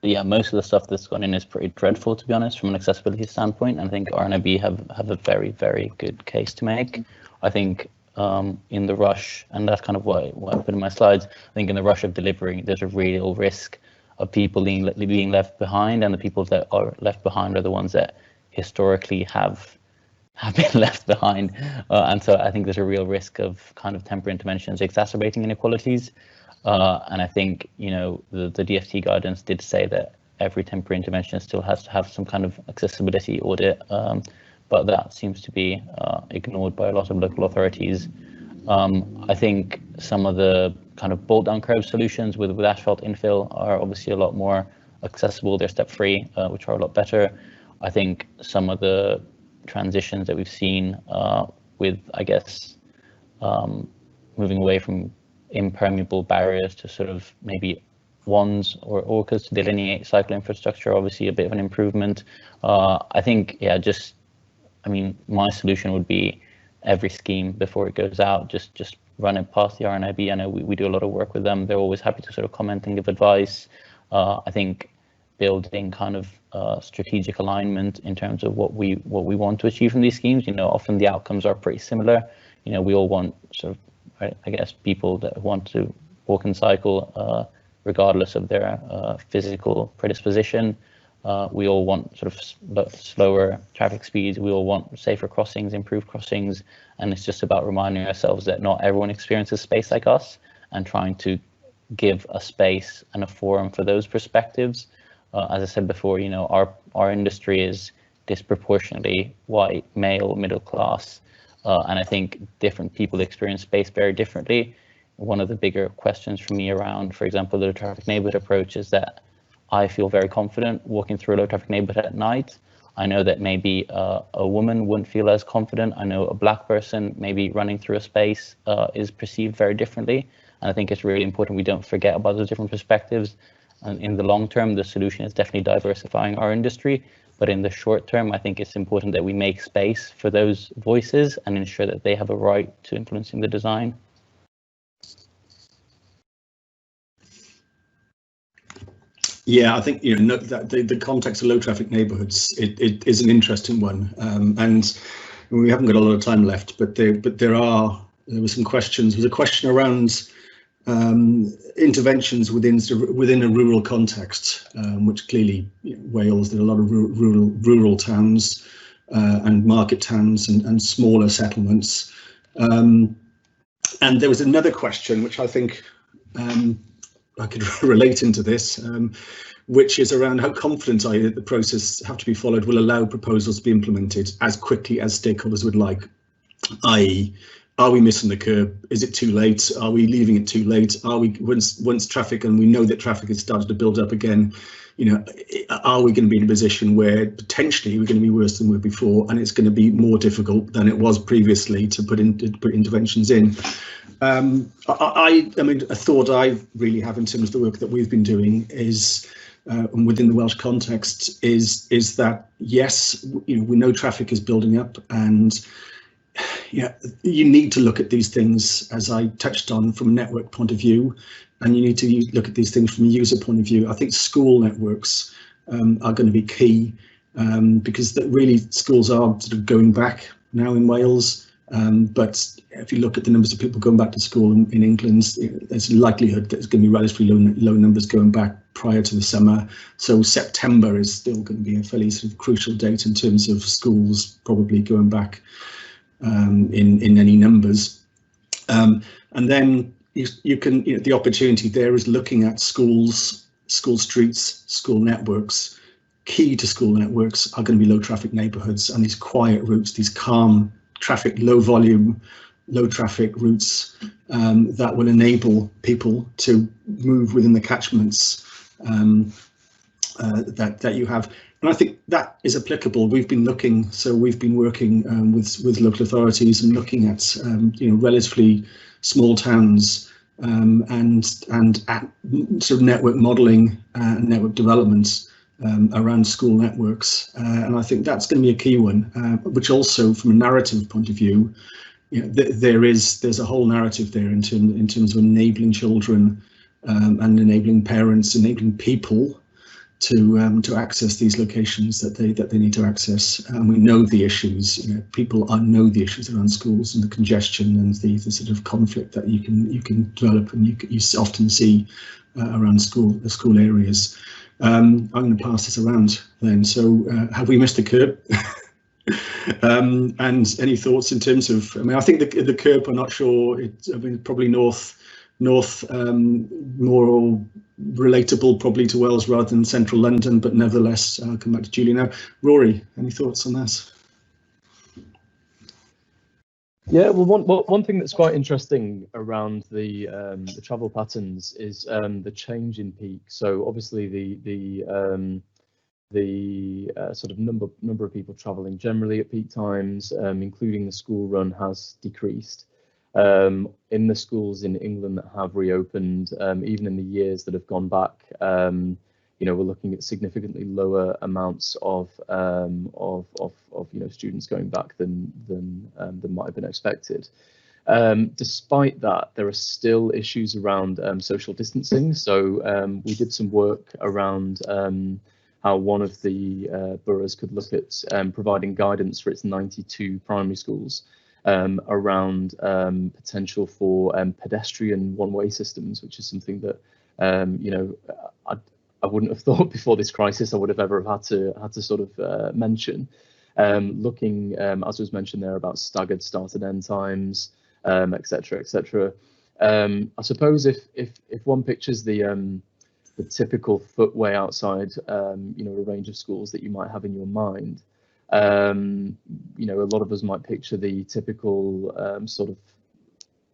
yeah, most of the stuff that's gone in is pretty dreadful, to be honest, from an accessibility standpoint. I think RNIB have a very, very good case to make. I think in the rush, and that's kind of what I put in my slides, I think in the rush of delivering, there's a real risk of people being left behind, and the people that are left behind are the ones that historically have been left behind. And so I think there's a real risk of kind of temporary interventions exacerbating inequalities. And I think, you know, the DfT guidance did say that every temporary intervention still has to have some kind of accessibility audit, but that seems to be ignored by a lot of local authorities. I think some of the kind of bolt down curb solutions with asphalt infill are obviously a lot more accessible. They're step free, which are a lot better. I think some of the transitions that we've seen with, I guess, moving away from impermeable barriers to sort of maybe wands or orcas to delineate cycle infrastructure, obviously a bit of an improvement. I think, yeah, I mean, my solution would be every scheme before it goes out, just run it past the RNIB. I know we do a lot of work with them. They're always happy to sort of comment and give advice. I think building kind of strategic alignment in terms of what we want to achieve from these schemes. You know, often the outcomes are pretty similar. You know, we all want sort of, I guess, people that want to walk and cycle regardless of their physical predisposition. We all want sort of slower traffic speeds. We all want safer crossings, improved crossings, and it's just about reminding ourselves that not everyone experiences space like us, and trying to give a space and a forum for those perspectives. As I said before, you know, our industry is disproportionately white, male, middle class, and I think different people experience space very differently. One of the bigger questions for me around, for example, the traffic neighborhood approach is that I feel very confident walking through a low traffic neighborhood at night. I know that maybe a woman wouldn't feel as confident. I know a black person maybe running through a space is perceived very differently. And I think it's really important we don't forget about those different perspectives. And in the long term, the solution is definitely diversifying our industry. But in the short term, I think it's important that we make space for those voices and ensure that they have a right to influencing the design. Yeah, I think, you know, that the context of low traffic neighbourhoods it is an interesting one, and we haven't got a lot of time left. But there were some questions. There was a question around interventions within a rural context, which clearly, you know, Wales, there are a lot of rural towns and market towns and smaller settlements. And there was another question which I think I could relate into this, which is around how confident are you that the process have to be followed will allow proposals to be implemented as quickly as stakeholders would like, i.e., are we missing the curb? Is it too late? Are we leaving it too late? Are we, once traffic, and we know that traffic has started to build up again, you know, are we going to be in a position where potentially we're going to be worse than we were before, and it's going to be more difficult than it was previously to put interventions in? I mean, a thought I really have in terms of the work that we've been doing is, and within the Welsh context, is that yes, you know, we know traffic is building up, and yeah, you need to look at these things, as I touched on, from a network point of view, and you need to look at these things from a user point of view. I think school networks are going to be key, because that really schools are sort of going back now in Wales. But if you look at the numbers of people going back to school in England, there's a likelihood that there's going to be relatively low numbers going back prior to the summer. So September is still going to be a fairly sort of crucial date in terms of schools probably going back in any numbers. And then the opportunity there is looking at schools, school streets, school networks. Key to school networks are going to be low traffic neighbourhoods and these quiet routes, these calm traffic, low volume, low traffic routes that will enable people to move within the catchments that you have. And I think that is applicable. We've been working with local authorities and looking at relatively small towns and at sort of network modelling and network development around school networks, and I think that's going to be a key one. Which also, from a narrative point of view, there's a whole narrative there in terms of enabling children and enabling parents, enabling people to access these locations that they need to access. And we know the issues. People know the issues around schools and the congestion and the sort of conflict that you can develop and you often see around the school areas. I'm going to pass this around then. So have we missed the curb? And any thoughts in terms of? I mean, I think the curb. I'm not sure. Probably north more relatable probably to Wales rather than central London, but nevertheless, I'll come back to Julie now. Rory, any thoughts on that? Yeah, well, one thing that's quite interesting around the travel patterns is the change in peak. So obviously the sort of number of people travelling generally at peak times, including the school run, has decreased. In the schools in England that have reopened, even in the years that have gone back, we're looking at significantly lower amounts of students going back than might have been expected. Despite that, there are still issues around social distancing. So we did some work around how one of the boroughs could look at providing guidance for its 92 primary schools around potential for pedestrian one-way systems, which is something that I wouldn't have thought before this crisis I would have ever had to sort of mention. Looking, as was mentioned there, about staggered start and end times, etc., etc. I suppose if one pictures the typical footway outside, a range of schools that you might have in your mind, a lot of us might picture the typical sort of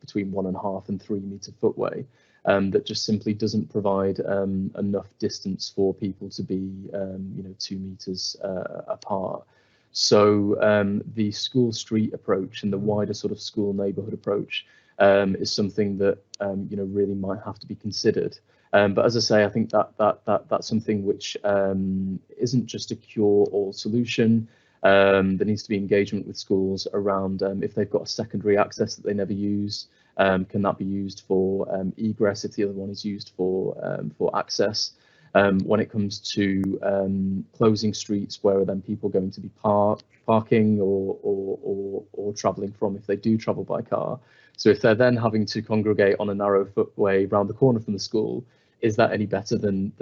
between 1.5 and 3 metre footway that just simply doesn't provide enough distance for people to be 2 metres apart. So the school street approach and the wider sort of school neighbourhood approach is something that really might have to be considered. But as I say, I think that's something which isn't just a cure-all solution. There needs to be engagement with schools around if they've got a secondary access that they never use, can that be used for egress if the other one is used for access? When it comes to closing streets, where are then people going to be parking or travelling from if they do travel by car? So if they're then having to congregate on a narrow footway round the corner from the school, is that any better than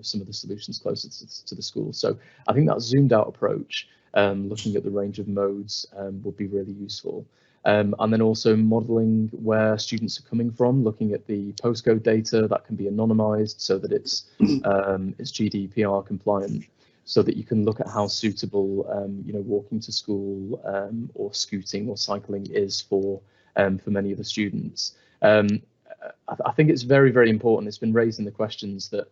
some of the solutions closer to the school? So I think that zoomed out approach, looking at the range of modes, would be really useful. And then also modelling where students are coming from, looking at the postcode data that can be anonymised so that it's GDPR compliant, so that you can look at how suitable walking to school or scooting or cycling is for many of the students. I think it's very, very important. It's been raised in the questions that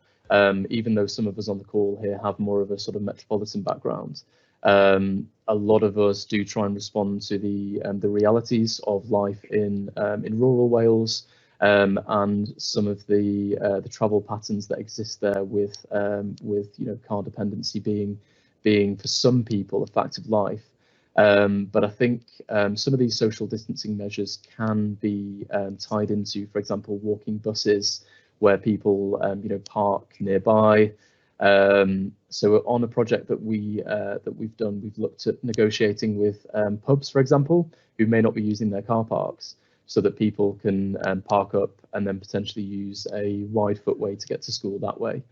even though some of us on the call here have more of a sort of metropolitan background, a lot of us do try and respond to the realities of life in rural Wales and some of the travel patterns that exist there with car dependency being for some people a fact of life. But I think some of these social distancing measures can be tied into, for example, walking buses where people park nearby. So on a project that we've done, we've looked at negotiating with pubs, for example, who may not be using their car parks, so that people can park up and then potentially use a wide footway to get to school that way.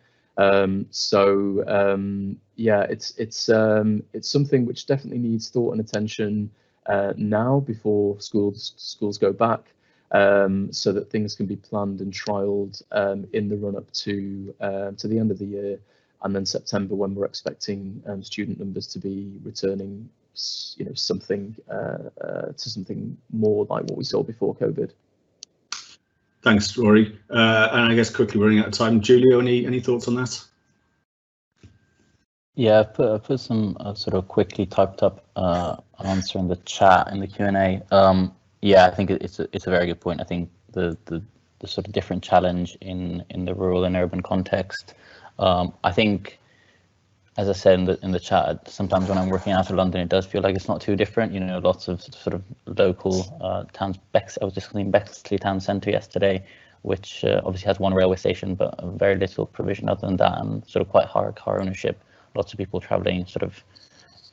Yeah, it's something which definitely needs thought and attention now before schools go back, so that things can be planned and trialled in the run up to the end of the year, and then September, when we're expecting student numbers to be returning, you know, something to something more like what we saw before COVID. Thanks, Rory. And I guess quickly running out of time, Julio, any thoughts on that? Yeah, I put some sort of quickly typed up answer in the chat in the Q&A. Yeah, I think it's a very good point. I think the sort of different challenge in the rural and urban context. I think, as I said in the chat, sometimes when I'm working out of London, it does feel like it's not too different. You know, lots of sort of local towns. I was just in Bexley town centre yesterday, which obviously has one railway station, but very little provision other than that, and sort of quite hard car ownership. Lots of people travelling sort of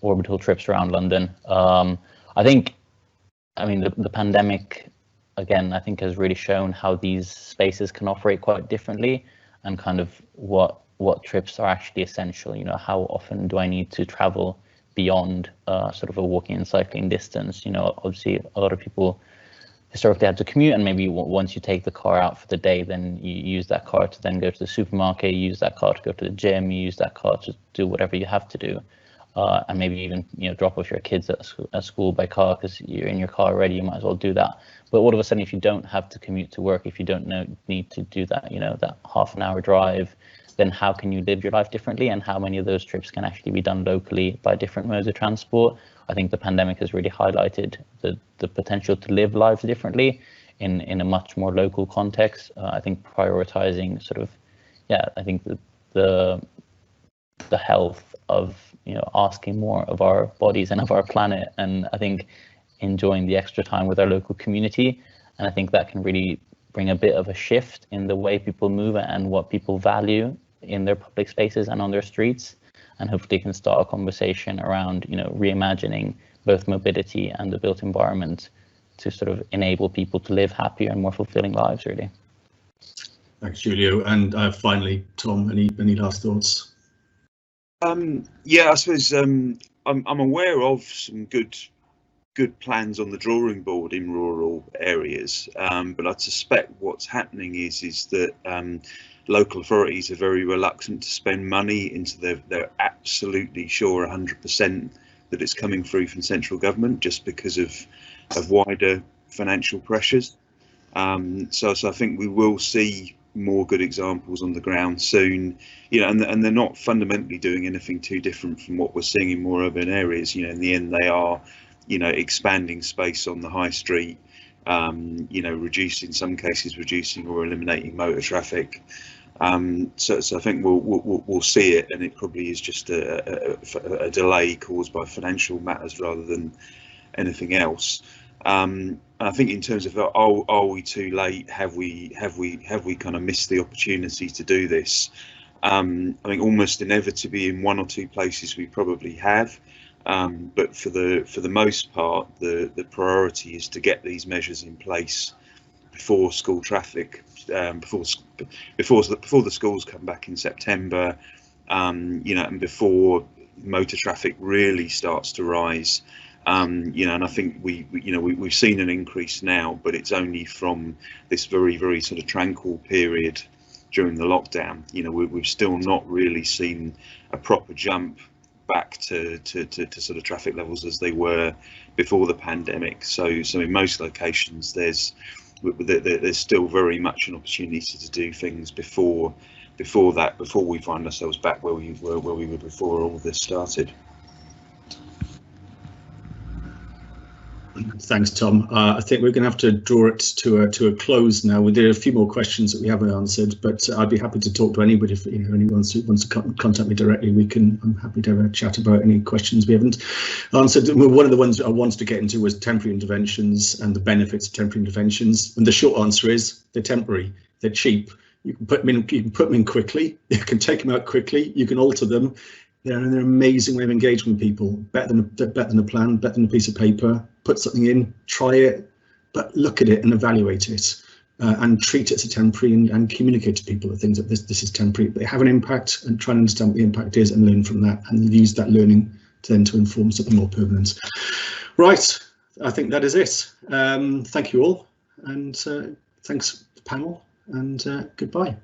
orbital trips around London. I mean, the pandemic, again, I think has really shown how these spaces can operate quite differently, and kind of what trips are actually essential. You know, how often do I need to travel beyond sort of a walking and cycling distance? You know, obviously a lot of people historically had to commute, and maybe once you take the car out for the day, then you use that car to then go to the supermarket, you use that car to go to the gym, you use that car to do whatever you have to do, and maybe even, you know, drop off your kids at school by car, because you're in your car already, you might as well do that. But all of a sudden, if you don't have to commute to work, if you don't need to do that, you know, that half an hour drive, then how can you live your life differently, and how many of those trips can actually be done locally by different modes of transport? I think the pandemic has really highlighted the potential to live lives differently in a much more local context. I think prioritizing sort of, yeah, I think the health of, you know, asking more of our bodies and of our planet, and I think enjoying the extra time with our local community. And I think that can really bring a bit of a shift in the way people move and what people value in their public spaces and on their streets, and hopefully can start a conversation around, you know, reimagining both mobility and the built environment to sort of enable people to live happier and more fulfilling lives, really. Thanks, Julio. And finally, Tom, any last thoughts? Yeah, I suppose I'm aware of some good plans on the drawing board in rural areas, but I suspect what's happening is that local authorities are very reluctant to spend money into they're absolutely sure 100% that it's coming through from central government, just because of wider financial pressures. So I think we will see more good examples on the ground soon, you know, and they're not fundamentally doing anything too different from what we're seeing in more urban areas. You know, in the end, they are, you know, expanding space on the high street, you know, in some cases reducing or eliminating motor traffic. So I think we'll see it, and it probably is just a delay caused by financial matters rather than anything else. I think in terms of are we too late? Have we kind of missed the opportunity to do this? I think almost inevitably in one or two places we probably have. But for the most part, the priority is to get these measures in place before school traffic, before the schools come back in September, you know, and before motor traffic really starts to rise. You know, and I think we've seen an increase now, but it's only from this very, very sort of tranquil period during the lockdown. You know, we've still not really seen a proper jump back to sort of traffic levels as they were before the pandemic. So in most locations there's still very much an opportunity to do things before we find ourselves back where we were before all this started. Thanks, Tom. I think we're going to have to draw it to a close now. There are a few more questions that we haven't answered, but I'd be happy to talk to anybody. If anyone wants to contact me directly, I'm happy to have a chat about any questions we haven't answered. One of the ones I wanted to get into was temporary interventions and the benefits of temporary interventions. And the short answer is they're temporary, they're cheap, You can put them in. You can put them in quickly. You can take them out quickly. You can alter them. They're an amazing way of engaging with people. Better than a plan. Better than a piece of paper. Put something in. Try it, but look at it and evaluate it, and treat it as a temporary, and communicate to people the things that this is temporary. They have an impact, and try and understand what the impact is and learn from that, and use that learning to inform something more permanent. Right. I think that is it. Thank you all, and thanks to the panel, and goodbye.